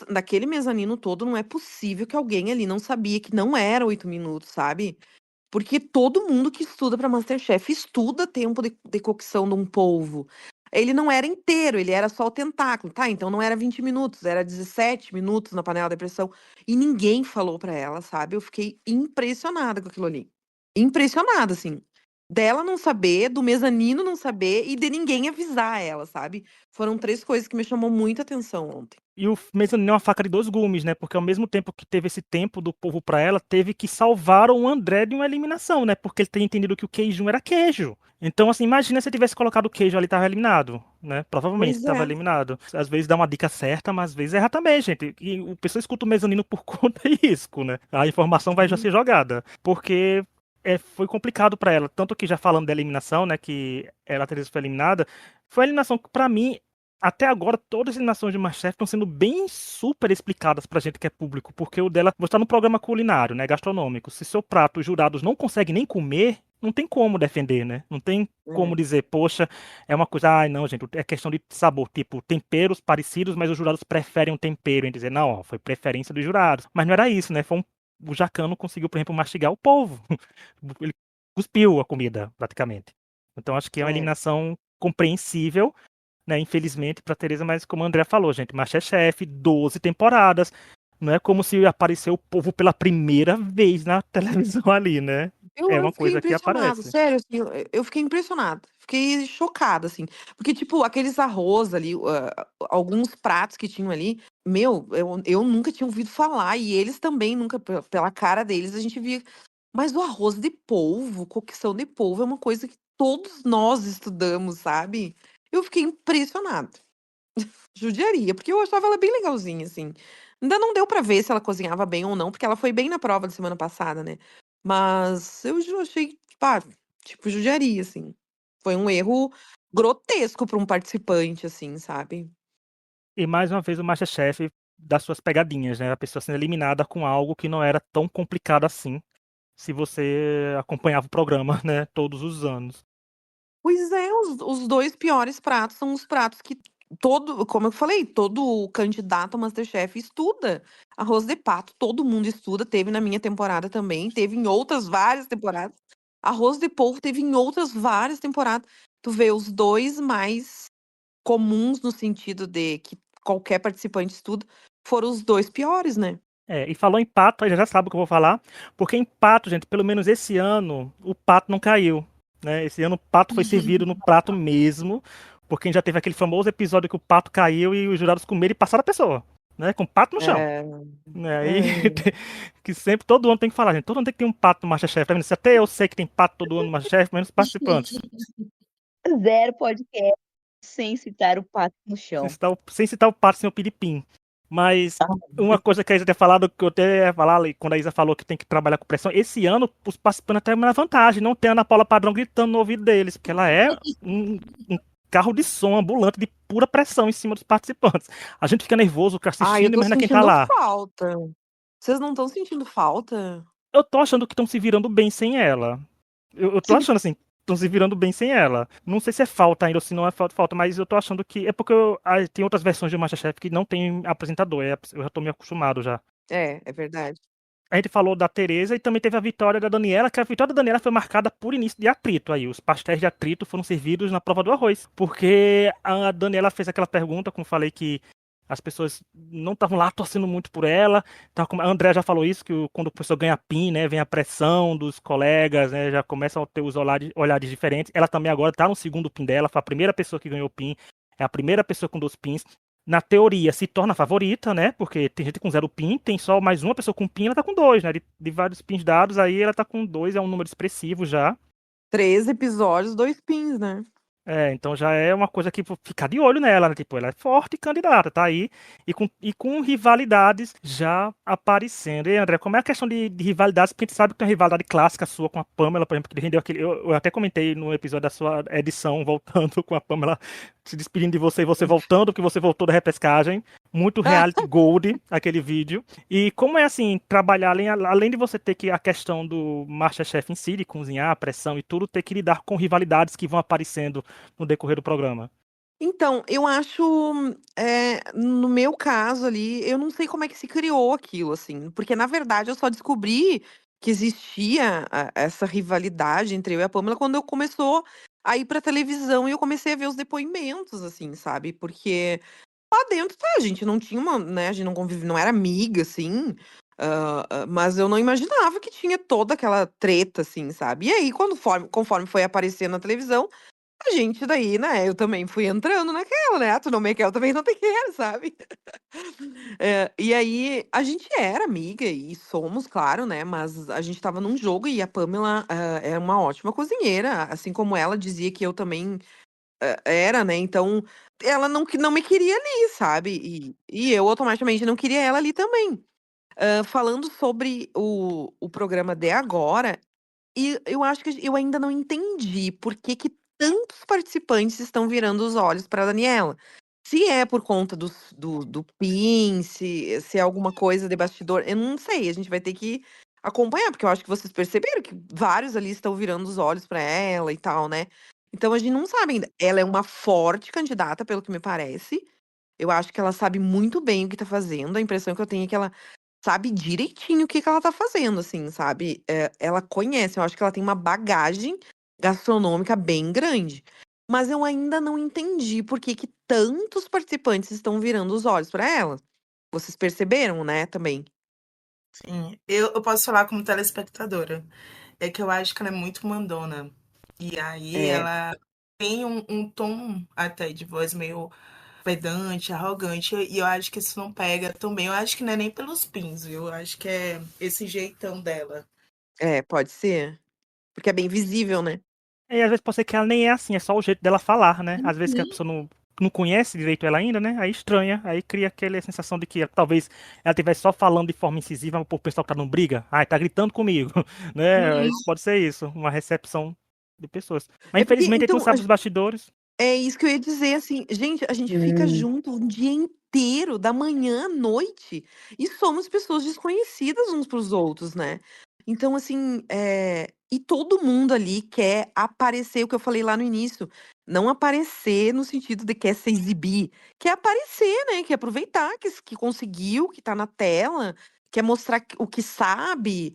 naquele mezanino todo, não é possível que alguém ali não sabia que não era 8 minutos, sabe. Porque todo mundo que estuda para MasterChef estuda tempo de cocção de um polvo. Ele não era inteiro, ele era só o tentáculo, tá, então não era 20 minutos, era 17 minutos na panela de pressão. E ninguém falou pra ela, sabe, eu fiquei impressionada com aquilo ali. Impressionada, assim. Dela não saber, do mezanino não saber e de ninguém avisar ela, sabe. Foram 3 coisas que me chamou muita atenção ontem. E o mezanino é uma faca de 2 gumes, né, porque ao mesmo tempo que teve esse tempo do povo pra ela, teve que salvar o André de uma eliminação, né, porque ele tinha entendido que o queijinho era queijo. Então, assim, imagina se ele tivesse colocado o queijo ali, estava eliminado, né, provavelmente Pois estava é. eliminado. Às vezes dá uma dica certa, mas às vezes erra também, gente, e o pessoa escuta o mezanino por conta e risco, né, a informação vai já Sim. ser jogada, porque, foi complicado pra ela, tanto que já falando da eliminação, né, que ela, a Tereza, foi eliminada, foi a eliminação que pra mim até agora, todas as eliminações de MasterChef estão sendo bem super explicadas pra gente que é público, porque o dela, você está no programa culinário, né, gastronômico. Se seu prato os jurados não conseguem nem comer, não tem como defender, né? Não tem É. como dizer, poxa, é uma coisa, ai não, gente, é questão de sabor, tipo, temperos parecidos, mas os jurados preferem um tempero, em dizer, não, ó, foi preferência dos jurados. Mas não era isso, né? O Jacano conseguiu, por exemplo, mastigar o polvo. Ele cuspiu a comida, praticamente. Então acho que é uma É. eliminação compreensível, né, infelizmente pra Tereza, mas como o André falou, gente, MasterChef, 12 temporadas, não é como se apareceu o povo pela primeira vez na televisão ali, né? É Eu uma fiquei coisa que impressionada, aparece. sério, assim, eu fiquei impressionada, fiquei chocada, assim, porque, tipo, aqueles arroz ali, alguns pratos que tinham ali, meu, eu nunca tinha ouvido falar e eles também nunca, pela cara deles, a gente via. Mas o arroz de polvo, cocção de polvo é uma coisa que todos nós estudamos, sabe. Eu fiquei impressionada. Judiaria, porque eu achava ela bem legalzinha, assim. Ainda não deu pra ver se ela cozinhava bem ou não, porque ela foi bem na prova da semana passada, né. Mas eu achei, pá, tipo, judiaria, assim. Foi um erro grotesco pra um participante, assim, sabe? E mais uma vez o MasterChef das suas pegadinhas, né? A pessoa sendo eliminada com algo que não era tão complicado assim, se você acompanhava o programa, né, todos os anos. Pois é, os dois piores pratos são os pratos que como eu falei, todo candidato a MasterChef estuda. Arroz de pato, todo mundo estuda, teve na minha temporada também, teve em outras várias temporadas. Arroz de polvo teve em outras várias temporadas. Tu vê os dois mais comuns no sentido de que qualquer participante estuda, foram os dois piores, né? E falou em pato, aí já sabe o que eu vou falar, porque em pato, gente, pelo menos esse ano, o pato não caiu, né? Esse ano o pato foi servido no prato mesmo, porque a gente já teve aquele famoso episódio que o pato caiu e os jurados comeram e passaram a pessoa, né? Com o pato no chão. É, Né? Aí, é. que sempre, todo ano tem que falar, gente, todo ano tem que ter um pato no MasterChef, tá vendo? Se até eu sei que tem pato todo ano no MasterChef, menos participantes. Zero podcast sem citar o pato no Sem chão. citar sem citar o pato, sem o piripim. Mas uma coisa que a Isa tinha falado, que eu até ia falar, quando a Isa falou que tem que trabalhar com pressão, esse ano os participantes até na vantagem, não tem a Ana Paula Padrão gritando no ouvido deles, porque ela é um carro de som ambulante de pura pressão em cima dos participantes. A gente fica nervoso Ai, eu assistindo, tô imagina quem tá sentindo lá. falta. Vocês não estão sentindo falta? Eu tô achando que estão se virando bem sem ela. Eu tô Sim. achando assim, estão se virando bem sem ela. Não sei se é falta ainda ou se não é falta, mas eu tô achando que. É porque tem outras versões de Masterchef que não tem apresentador, eu já tô me acostumado já. É verdade. A gente falou da Tereza e também teve a vitória da Daniela, que a vitória da Daniela foi marcada por início de atrito aí. Os pastéis de atrito foram servidos na prova do arroz. Porque a Daniela fez aquela pergunta, como falei, que as pessoas não estavam lá torcendo muito por ela. A André já falou isso, que quando o professor ganha PIN, né, vem a pressão dos colegas, né, já começam a ter os olhares diferentes. Ela também agora está no segundo PIN dela, foi a primeira pessoa que ganhou o PIN. É a primeira pessoa com 2 PINs. Na teoria, se torna favorita, né? Porque tem gente com 0 PIN, tem só mais uma pessoa com PIN, ela tá com 2, né? De vários PINs dados, aí ela tá com 2, é um número expressivo já. 13 episódios, 2 pins, né? Então já é uma coisa que ficar de olho nela, né? Tipo, ela é forte candidata, tá aí. E com rivalidades já aparecendo. E André, como é a questão de rivalidades? Porque a gente sabe que tem uma rivalidade clássica sua com a Pamela, por exemplo, que rendeu aquele. Eu até comentei no episódio da sua edição, voltando com a Pamela, se despedindo de você e você voltando, porque você voltou da repescagem. Muito reality gold aquele vídeo. E como é assim, trabalhar, além de você ter que a questão do MasterChef em si, de cozinhar, a pressão e tudo, ter que lidar com rivalidades que vão aparecendo no decorrer do programa. Então, eu acho, no meu caso ali, eu não sei como é que se criou aquilo, assim, porque na verdade eu só descobri que existia essa rivalidade entre eu e a Pamela quando eu começou a ir pra televisão e eu comecei a ver os depoimentos, assim, sabe? Porque lá dentro, tá, a gente não tinha uma, né, a gente não convive, não era amiga, assim, mas eu não imaginava que tinha toda aquela treta, assim, sabe? E aí, conforme foi aparecendo na televisão, a gente daí, né, eu também fui entrando naquela, né, tu não me quer, eu também não te quero, sabe? E aí, a gente era amiga e somos, claro, né, mas a gente estava num jogo e a Pamela, é uma ótima cozinheira, assim como ela dizia que eu também, era, né, então ela não me queria ali, sabe? E eu automaticamente não queria ela ali também. Falando sobre o programa de agora, e eu acho que eu ainda não entendi por que que tantos participantes estão virando os olhos para Daniela. Se é por conta do PIN, se é alguma coisa de bastidor, eu não sei, a gente vai ter que acompanhar, porque eu acho que vocês perceberam que vários ali estão virando os olhos para ela e tal, né. Então a gente não sabe ainda. Ela é uma forte candidata, pelo que me parece. Eu acho que ela sabe muito bem o que tá fazendo, a impressão que eu tenho é que ela sabe direitinho o que que ela tá fazendo, assim, sabe. Ela conhece, eu acho que ela tem uma bagagem gastronômica bem grande. Mas eu ainda não entendi por que que tantos participantes estão virando os olhos pra ela. Vocês perceberam, né, também? Sim, eu posso falar como telespectadora. É que eu acho que ela é muito mandona. E aí É, ela tem um tom até de voz meio pedante, arrogante, e eu acho que isso não pega também. Eu acho que não é nem pelos pins, viu? Eu acho que é esse jeitão dela. pode ser, porque é bem visível, né. E às vezes pode ser que ela nem é assim, é só o jeito dela falar, né? Às vezes que a Uhum. pessoa não conhece direito ela ainda, né? Aí estranha, aí cria aquela sensação de que talvez ela estivesse só falando de forma incisiva pro pessoal que tá numa briga. Ai, tá gritando comigo, né? Uhum. Aí pode ser isso, uma recepção de pessoas. Mas É porque infelizmente a gente não então sabe os bastidores. É isso que eu ia dizer, assim, gente, a gente fica junto um dia inteiro, da manhã à noite, e somos pessoas desconhecidas uns para os outros, né? Então, assim, e todo mundo ali quer aparecer, o que eu falei lá no início, não aparecer no sentido de quer se exibir, quer aparecer, né? Quer aproveitar que conseguiu, que tá na tela, quer mostrar o que sabe,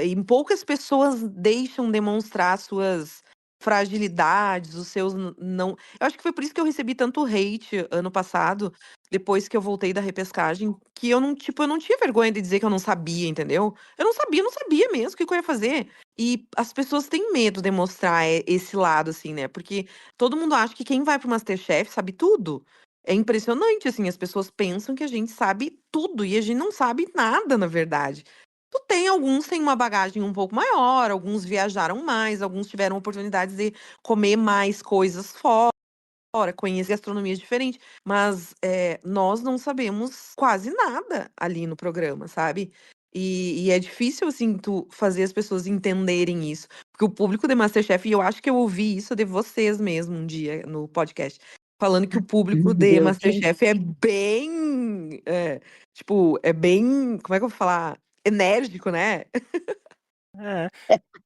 em poucas pessoas deixam demonstrar suas fragilidades, os seus não. Eu acho que foi por isso que eu recebi tanto hate ano passado, depois que eu voltei da repescagem, que eu não, tipo, eu não tinha vergonha de dizer que eu não sabia, entendeu? Eu não sabia mesmo o que que eu ia fazer. E as pessoas têm medo de mostrar esse lado, assim, né? Porque todo mundo acha que quem vai pro MasterChef sabe tudo. É impressionante, assim, as pessoas pensam que a gente sabe tudo e a gente não sabe nada, na verdade. Alguns têm uma bagagem um pouco maior, alguns viajaram mais, alguns tiveram oportunidades de comer mais coisas fora, conhecer gastronomias diferentes, mas nós não sabemos quase nada ali no programa, sabe? E é difícil, assim, tu fazer as pessoas entenderem isso. Porque o público de MasterChef, e eu acho que eu ouvi isso de vocês mesmo um dia no podcast, falando que o público de Deus, quem? MasterChef é bem, é bem, como é que eu vou falar? Enérgico, né? É.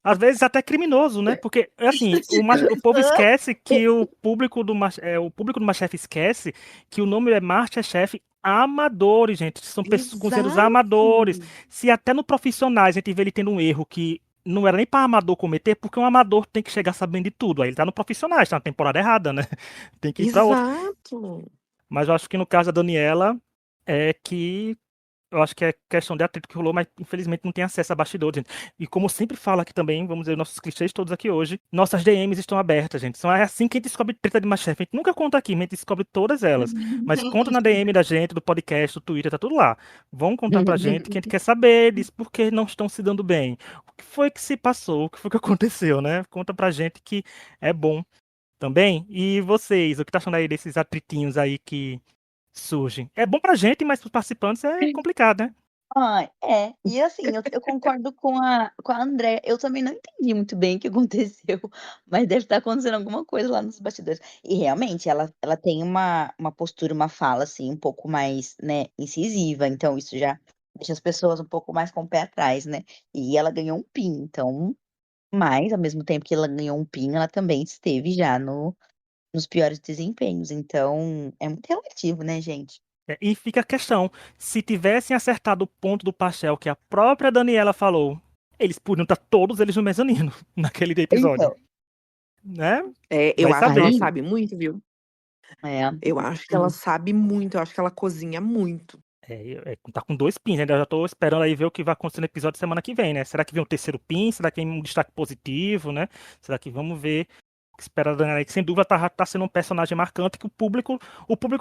Às vezes até criminoso, né? Porque, assim, o povo esquece que o público do MasterChef esquece que o nome é MasterChef Amadores, gente. São pessoas considerados amadores. Exato. Se até no profissionais a gente vê ele tendo um erro que não era nem para amador cometer, porque um amador tem que chegar sabendo de tudo. Aí ele tá no profissionais, tá na temporada errada, né? Tem que ir pra outra. Exato. Mas eu acho que no caso da Daniela, é que eu acho que é questão de atrito que rolou, mas infelizmente não tem acesso a bastidores, gente. E como sempre fala aqui também, vamos dizer, nossos clichês todos aqui hoje, nossas DMs estão abertas, gente. É assim que a gente descobre treta de MasterChef. A gente nunca conta aqui, mas a gente descobre todas elas. Mas conta na DM da gente, do podcast, do Twitter, tá tudo lá. Vão contar pra gente que a gente quer saber eles por que não estão se dando bem. O que foi que se passou? O que foi que aconteceu, né? Conta pra gente que é bom também. E vocês, o que tá achando aí desses atritinhos aí que surgem? É bom pra gente, mas pros participantes é complicado, né? E assim, eu concordo com a Andréa. Eu também não entendi muito bem o que aconteceu, mas deve estar acontecendo alguma coisa lá nos bastidores. E realmente, ela tem uma postura, uma fala, assim, um pouco mais, né, incisiva. Então, isso já deixa as pessoas um pouco mais com o pé atrás, né? E ela ganhou um PIN, então, mas ao mesmo tempo que ela ganhou um PIN, ela também esteve já nos piores desempenhos. Então, é muito relativo, né, gente? E fica a questão, se tivessem acertado o ponto do pastel que a própria Daniela falou, eles podiam estar todos eles no mezanino naquele episódio, Então, né? Eu Vai acho que ela saber. aí, sabe muito, viu? é, Eu acho que ela sabe muito, eu acho que ela cozinha muito. Tá com 2 pins, né? Eu já tô esperando aí ver o que vai acontecer no episódio semana que vem, né? Será que vem um terceiro pin? Será que vem um destaque positivo, né? Será que vamos ver o que espera da Daniela aí, que sem dúvida tá sendo um personagem marcante que o público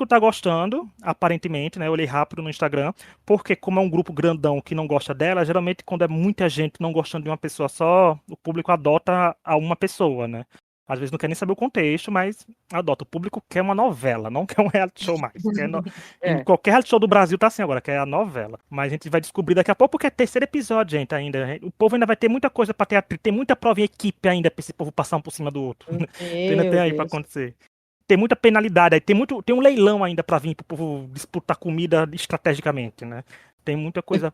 tá gostando, aparentemente, né? Eu olhei rápido no Instagram, porque como é um grupo grandão que não gosta dela, geralmente quando é muita gente não gostando de uma pessoa só, o público adota a uma pessoa, né? Às vezes não quer nem saber o contexto, mas adota. O público quer uma novela, não quer um reality show mais. Em É. qualquer reality show do Brasil tá assim agora, que é a novela. Mas a gente vai descobrir daqui a pouco, porque é terceiro episódio, gente, ainda. O povo ainda vai ter muita coisa pra ter. Tem muita prova em equipe ainda pra esse povo passar um por cima do outro. Ainda tem Meu aí pra Deus. acontecer. Tem muita penalidade aí, tem um leilão ainda pra vir pro povo disputar comida estrategicamente, né? Tem muita coisa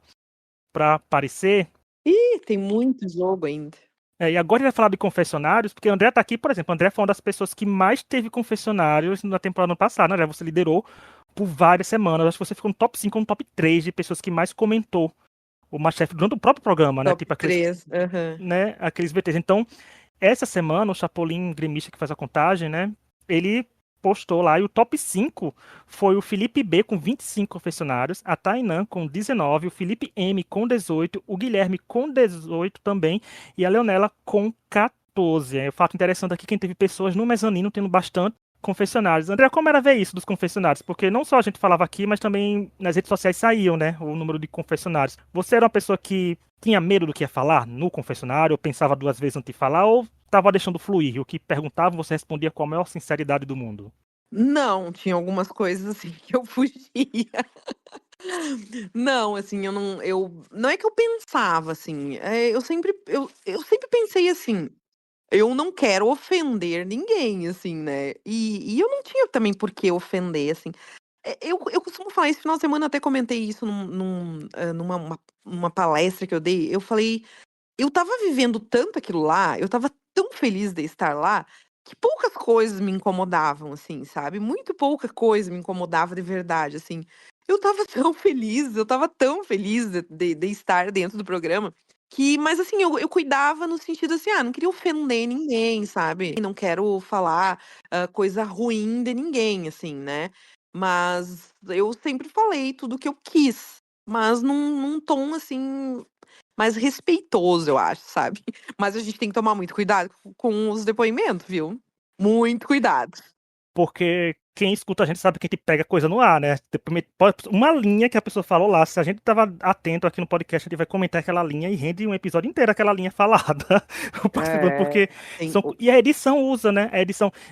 pra aparecer. Ih, tem muito jogo ainda. E agora ele vai falar de confessionários, porque o André tá aqui, por exemplo. O André foi uma das pessoas que mais teve confessionários na temporada passada, né? André? Você liderou por várias semanas. Acho que você ficou no top 5 ou no top 3 de pessoas que mais comentou o MasterChef durante o próprio programa, né? Top Tipo aqueles, 3. Aham. né? Aqueles VTs. Então, essa semana, o Chapolin Gremista que faz a contagem, né? Ele postou lá e o top 5 foi o Felipe B com 25 confessionários, a Tainan com 19, o Felipe M com 18, o Guilherme com 18 também e a Leonela com 14. O fato interessante aqui é que teve pessoas no mezanino tendo bastante confessionários. André, como era ver isso dos confessionários? Porque não só a gente falava aqui, mas também nas redes sociais saíam, né, o número de confessionários. Você era uma pessoa que tinha medo do que ia falar no confessionário, ou pensava duas vezes antes de falar, ou estava deixando fluir? O que perguntavam, você respondia com a maior sinceridade do mundo? Não, tinha algumas coisas assim que eu fugia. Não, assim, não é que eu pensava assim, eu sempre pensei assim, eu não quero ofender ninguém, assim, né? E eu não tinha também por que ofender, assim. Eu costumo falar, esse final de semana eu até comentei isso numa palestra que eu dei. Eu falei, eu tava vivendo tanto aquilo lá, eu tava tão feliz de estar lá, que poucas coisas me incomodavam, assim, sabe? Muito pouca coisa me incomodava de verdade, assim. Eu tava tão feliz, eu tava tão feliz de estar dentro do programa, mas assim, eu cuidava no sentido assim, não queria ofender ninguém, sabe? Não quero falar coisa ruim de ninguém, assim, né? Mas eu sempre falei tudo o que eu quis, mas num tom, assim, mais respeitoso, eu acho, sabe? Mas a gente tem que tomar muito cuidado com os depoimentos, viu? Muito cuidado. Porque quem escuta a gente sabe que a gente pega coisa no ar, né? Uma linha que a pessoa falou lá, se a gente tava atento aqui no podcast, a gente vai comentar aquela linha e rende um episódio inteiro aquela linha falada. O participante, É, porque e a edição usa, né?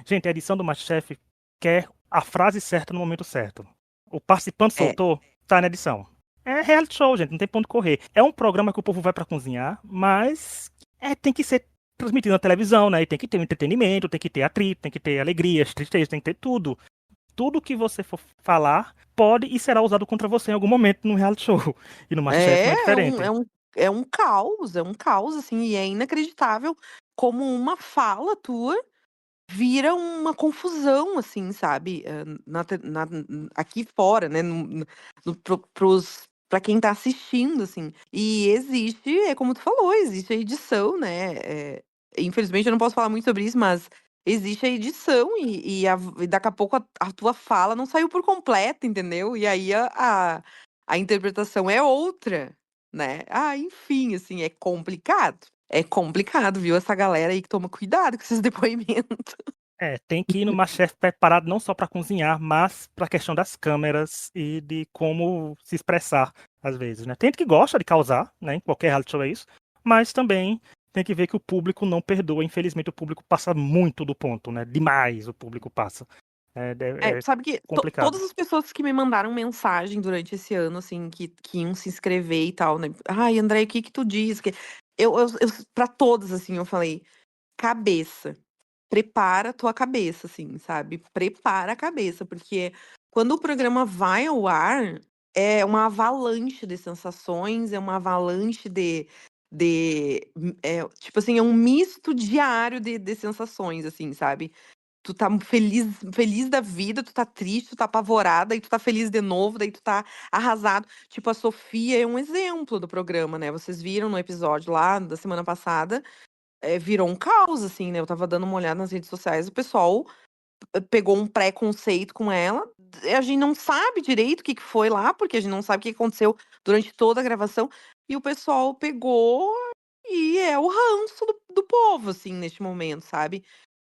Gente, a edição do MasterChef quer a frase certa no momento certo. O participante é, soltou, tá na edição. É reality show, gente, não tem pra onde correr. É um programa que o povo vai pra cozinhar, mas tem que ser transmitido na televisão, né? E tem que ter um entretenimento, tem que ter atrito, tem que ter alegrias, tristezas, tem que ter tudo. Tudo que você for falar pode e será usado contra você em algum momento no reality show. E no MasterChef não é é, é diferente. é um caos, assim, e é inacreditável como uma fala tua vira uma confusão, assim, sabe? Aqui fora, né? Pra quem tá assistindo, assim. E existe, como tu falou, existe a edição, né? Infelizmente eu não posso falar muito sobre isso, mas existe a edição e daqui a pouco a tua fala não saiu por completo, entendeu? E aí a interpretação é outra, né? Enfim, assim, é complicado. É complicado, viu? Essa galera aí que toma cuidado com esses depoimentos. Tem que ir no MasterChef preparado não só para cozinhar, mas para a questão das câmeras e de como se expressar, às vezes, né? Tem gente que gosta de causar, né? Em qualquer reality show é isso, mas também tem que ver que o público não perdoa. Infelizmente, o público passa muito do ponto, né? Demais o público passa. É Sabe que complicado. todas as pessoas que me mandaram mensagem durante esse ano, assim, que iam se inscrever e tal, né? Ai, André, o que que tu diz? Pra todas, assim, eu falei, cabeça. Prepara a tua cabeça, assim, sabe? Prepara a cabeça, porque quando o programa vai ao ar, é uma avalanche de sensações, é uma avalanche tipo assim, é um misto diário de sensações, assim, sabe? Tu tá feliz, feliz da vida, tu tá triste, tu tá apavorada, e tu tá feliz de novo, daí tu tá arrasado. Tipo, a Sofia é um exemplo do programa, né? Vocês viram no episódio lá da semana passada, virou um caos, assim, né? Eu tava dando uma olhada nas redes sociais, o pessoal pegou um preconceito com ela. A gente não sabe direito o que que foi lá, porque a gente não sabe o que aconteceu durante toda a gravação. E o pessoal pegou e é o ranço do povo, assim, neste momento, sabe?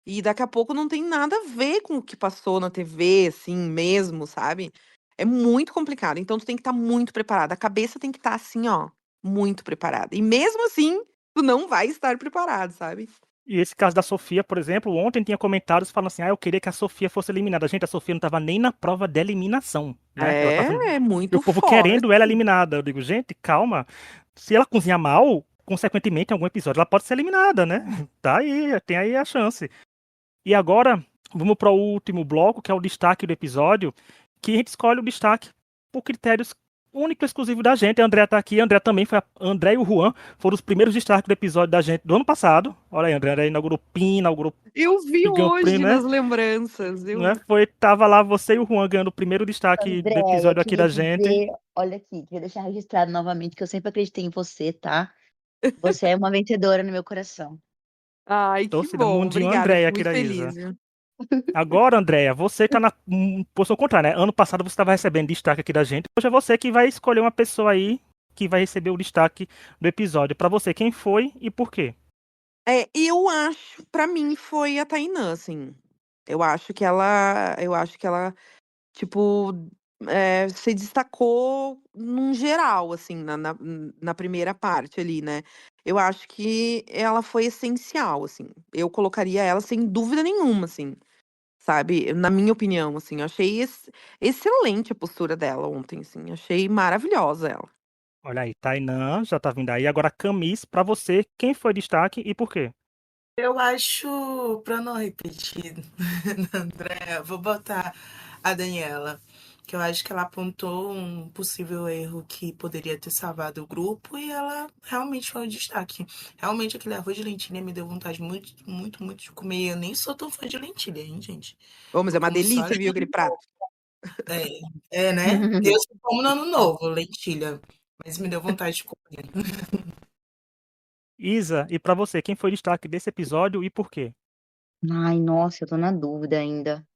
E daqui a pouco não tem nada a ver com o que passou na TV, assim, mesmo, sabe? É muito complicado. Então tu tem que estar muito preparada. A cabeça tem que estar assim, ó, muito preparada. E mesmo assim, tu não vai estar preparado, sabe? E esse caso da Sofia, por exemplo, ontem tinha comentários falando assim: eu queria que a Sofia fosse eliminada. Gente, a Sofia não estava nem na prova de eliminação, né? Ela tava. É E o muito povo forte. querendo ela eliminada. Eu digo, gente, calma. Se ela cozinhar mal, consequentemente, em algum episódio, ela pode ser eliminada, né? Tá aí, tem aí a chance. E agora, vamos para o último bloco, que é o destaque do episódio, que a gente escolhe o destaque por critérios único e exclusivo da gente. A Andrea tá aqui, a Andrea também foi. André e o Juan foram os primeiros destaques do episódio da gente do ano passado. Olha aí, a Andrea inaugurou PIN, inaugurou Eu vi Pigão Print, hoje né? nas lembranças. Não é? Tava lá você e o Juan ganhando o primeiro destaque do Andréia, episódio aqui queria da gente. dizer, olha aqui, queria deixar registrado novamente que eu sempre acreditei em você, tá? Você é uma vencedora no meu coração. Ai, que Torcida bom. Mundinho Obrigada, eu Andréia fico aqui muito da feliz, Isa. viu? Agora, Andréia, você tá na posição contrária, né? Ano passado você estava recebendo destaque aqui da gente. Hoje é você que vai escolher uma pessoa aí que vai receber o destaque do episódio. Pra você, quem foi e por quê? Eu acho, pra mim, foi a Tainã, assim. Eu acho que ela, tipo, se destacou num geral, assim, na primeira parte ali, né? Eu acho que ela foi essencial, assim. Eu colocaria ela sem dúvida nenhuma, assim, sabe? Na minha opinião, assim. Eu achei excelente a postura dela ontem, assim. Achei maravilhosa ela. Olha aí, Tainã já tá vindo aí. Agora, Camis, pra você, quem foi destaque e por quê? Eu acho, pra não repetir, André, vou botar a Daniela, que eu acho que ela apontou um possível erro que poderia ter salvado o grupo e ela realmente foi o destaque. Realmente aquele arroz de lentilha me deu vontade muito, muito, muito de comer. Eu nem sou tão fã de lentilha, hein, gente? Ô, mas Eu é uma como só delícia, viu, aquele prato. né? Eu só como no ano novo, lentilha. Mas me deu vontade de comer. Isa, e pra você, quem foi o destaque desse episódio e por quê? Ai, nossa, eu tô na dúvida ainda.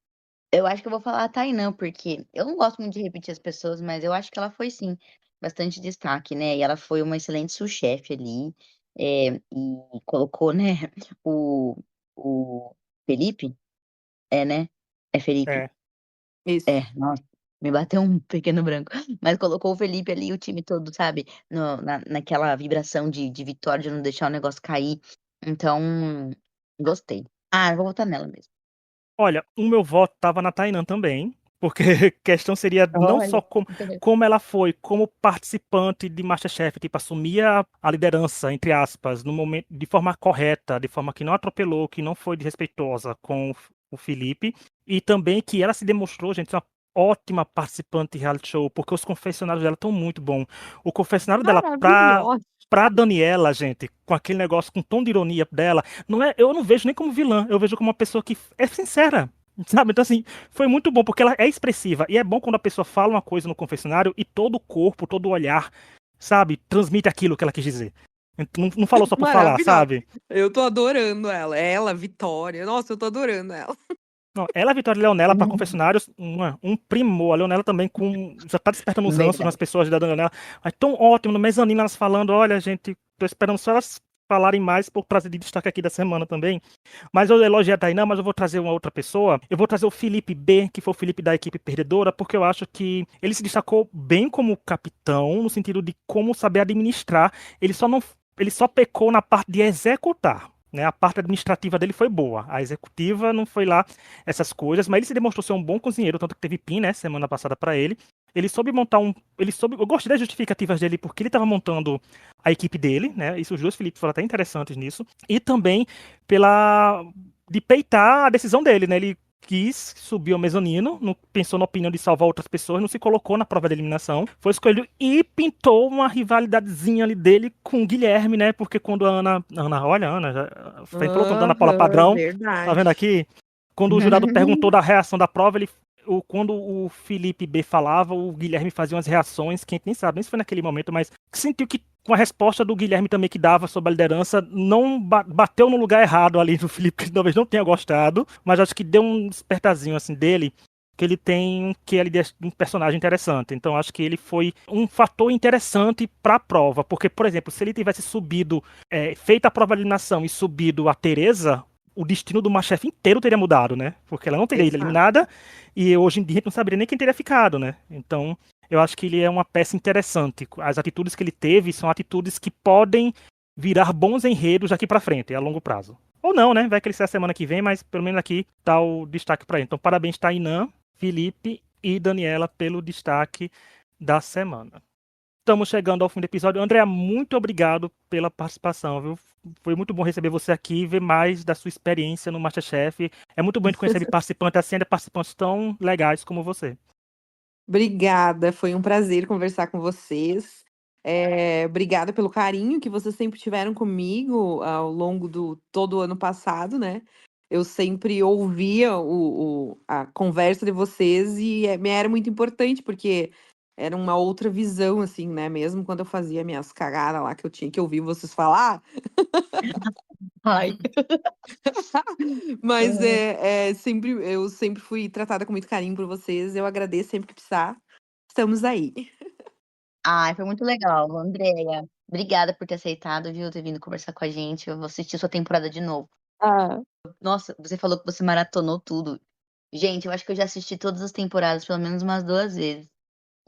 Eu acho que eu vou falar a Tainã, porque eu não gosto muito de repetir as pessoas, mas eu acho que ela foi sim bastante destaque, né? E ela foi uma excelente sous-chefe ali, e colocou, né, o, o Felipe, né? É Felipe. É, Isso. Nossa, me bateu um pequeno branco. Mas colocou o Felipe ali, e o time todo, sabe? Naquela vibração de vitória, de não deixar o negócio cair. Então, gostei. Ah, eu vou votar nela mesmo. olha, o meu voto tava na Tainã também, porque a questão seria não só Olha. como ela foi como participante de MasterChef, tipo, assumia a liderança, entre aspas, no momento, de forma correta, de forma que não atropelou, que não foi desrespeitosa com o Felipe, e também que ela se demonstrou, gente, uma ótima participante de reality show, porque os confessionários dela estão muito bons. O confessionário dela Maravilhosa. pra Daniela, gente, com aquele negócio, com o tom de ironia dela, não é, eu não vejo nem como vilã, eu vejo como uma pessoa que é sincera, sabe? Então, assim, foi muito bom, porque ela é expressiva. E é bom quando a pessoa fala uma coisa no confessionário e todo o corpo, todo o olhar, sabe, transmite aquilo que ela quis dizer. Não falou só por falar, Maravilhosa. sabe? Eu tô adorando ela. Ela, Vitória. Nossa, eu tô adorando ela. Não, ela, Vitória e Leonela, para confessionários, um primor. A Leonela também já tá despertando os ranços nas Verdade. pessoas da Leonela. Mas tão ótimo, no mezanino elas falando, olha, gente, tô esperando só elas falarem mais por trazer de destaque aqui da semana também. Mas eu elogiei a Tainá, mas eu vou trazer uma outra pessoa. Eu vou trazer o Felipe B, que foi o Felipe da equipe perdedora, porque eu acho que ele se destacou bem como capitão, no sentido de como saber administrar. Ele só não, ele só pecou na parte de executar. Né, a parte administrativa dele foi boa, a executiva não foi lá essas coisas, mas ele se demonstrou ser um bom cozinheiro, tanto que teve PIN, né, semana passada para ele. Ele soube montar eu gostei das justificativas dele porque ele estava montando a equipe dele, né? Isso os dois Felipe foram até interessantes nisso. E também pela de peitar a decisão dele, né? Ele quis subir ao mezanino, não pensou na opinião de salvar outras pessoas, não se colocou na prova de eliminação, foi escolhido e pintou uma rivalidadezinha ali dele com o Guilherme, né? Porque quando a olha, a Ana, já, falou tanto da Ana Paula Aham, Padrão, tá vendo verdade. aqui? Quando o jurado perguntou da reação da prova, quando o Felipe B falava, o Guilherme fazia umas reações que a gente nem sabe nem se foi naquele momento, mas sentiu que com a resposta do Guilherme também que dava sobre a liderança, não bateu no lugar errado ali do Felipe, que talvez não tenha gostado, mas acho que deu um despertazinho assim dele, que ele tem que ele é um personagem interessante. Então acho que ele foi um fator interessante para a prova, porque por exemplo, se ele tivesse subido, feito a prova de eliminação e subido a Teresa, o destino do MasterChef inteiro teria mudado, né? Porque ela não teria ido Exato. eliminada e hoje em dia a gente não saberia nem quem teria ficado, né? Então eu acho que ele é uma peça interessante. As atitudes que ele teve são atitudes que podem virar bons enredos daqui para frente, a longo prazo. Ou não, né? Vai crescer a semana que vem, mas pelo menos aqui tá o destaque para ele. Então parabéns, Tainã, Felipe e Daniela pelo destaque da semana. Estamos chegando ao fim do episódio. André, muito obrigado pela participação, viu? Foi muito bom receber você aqui, ver mais da sua experiência no MasterChef. É muito bom a gente conhecer participantes assim, participantes tão legais como você. Obrigada, foi um prazer conversar com vocês. Obrigada pelo carinho que vocês sempre tiveram comigo ao longo do todo o ano passado, né? Eu sempre ouvia a conversa de vocês e me era muito importante, porque era uma outra visão, assim, né? Mesmo quando eu fazia minhas cagadas lá que eu tinha que ouvir vocês falar, Ai. mas eu sempre fui tratada com muito carinho por vocês. Eu agradeço sempre que precisar. Estamos aí. Ai, foi muito legal, Andréia. Obrigada por ter aceitado, viu? Ter vindo conversar com a gente. Eu vou assistir sua temporada de novo. Ah, Nossa, você falou que você maratonou tudo. Gente, eu acho que eu já assisti todas as temporadas, pelo menos umas 2 vezes.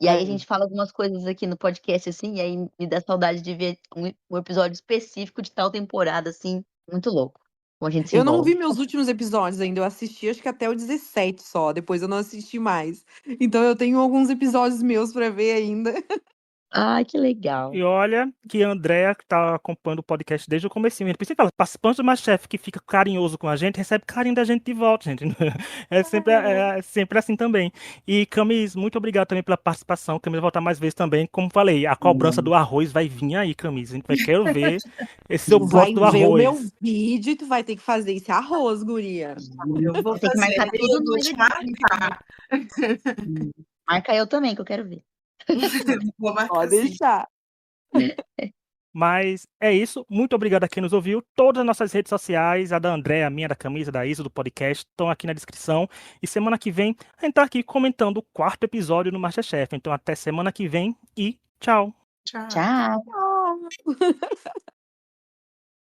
E aí a aí. gente fala algumas coisas aqui no podcast, assim, e aí me dá saudade de ver um episódio específico de tal temporada, assim, muito louco. Como a gente se Eu não vi envolve. meus últimos episódios ainda, eu assisti acho que até o 17 só, depois eu não assisti mais. Então eu tenho alguns episódios meus pra ver ainda. Ai, que legal. E olha que a Andrea, que tá acompanhando o podcast desde o comecinho, a gente precisa falar, participante do MasterChef que fica carinhoso com a gente, recebe carinho da gente de volta, gente. É sempre assim também. E Camis, muito obrigado também pela participação. Camis vai voltar mais vezes também. Como falei, a cobrança do arroz vai vir aí, Camis. A gente vai querer ver esse seu Tu bloco vai do ver o meu arroz. vídeo e tu vai ter que fazer esse arroz, guria. Eu vou Vai ter que fazer, marcar tudo eu no vou te Live. marcar. Marca eu também, que eu quero ver. Vou marcar Pode sim. deixar. Mas é isso. Muito obrigado a quem nos ouviu. Todas as nossas redes sociais, a da André, a minha, da Camisa, da Isa, do podcast, estão aqui na descrição. E semana que vem a gente tá aqui comentando o 4º episódio no MasterChef. Então até semana que vem e tchau. Tchau. Tchau. Tchau.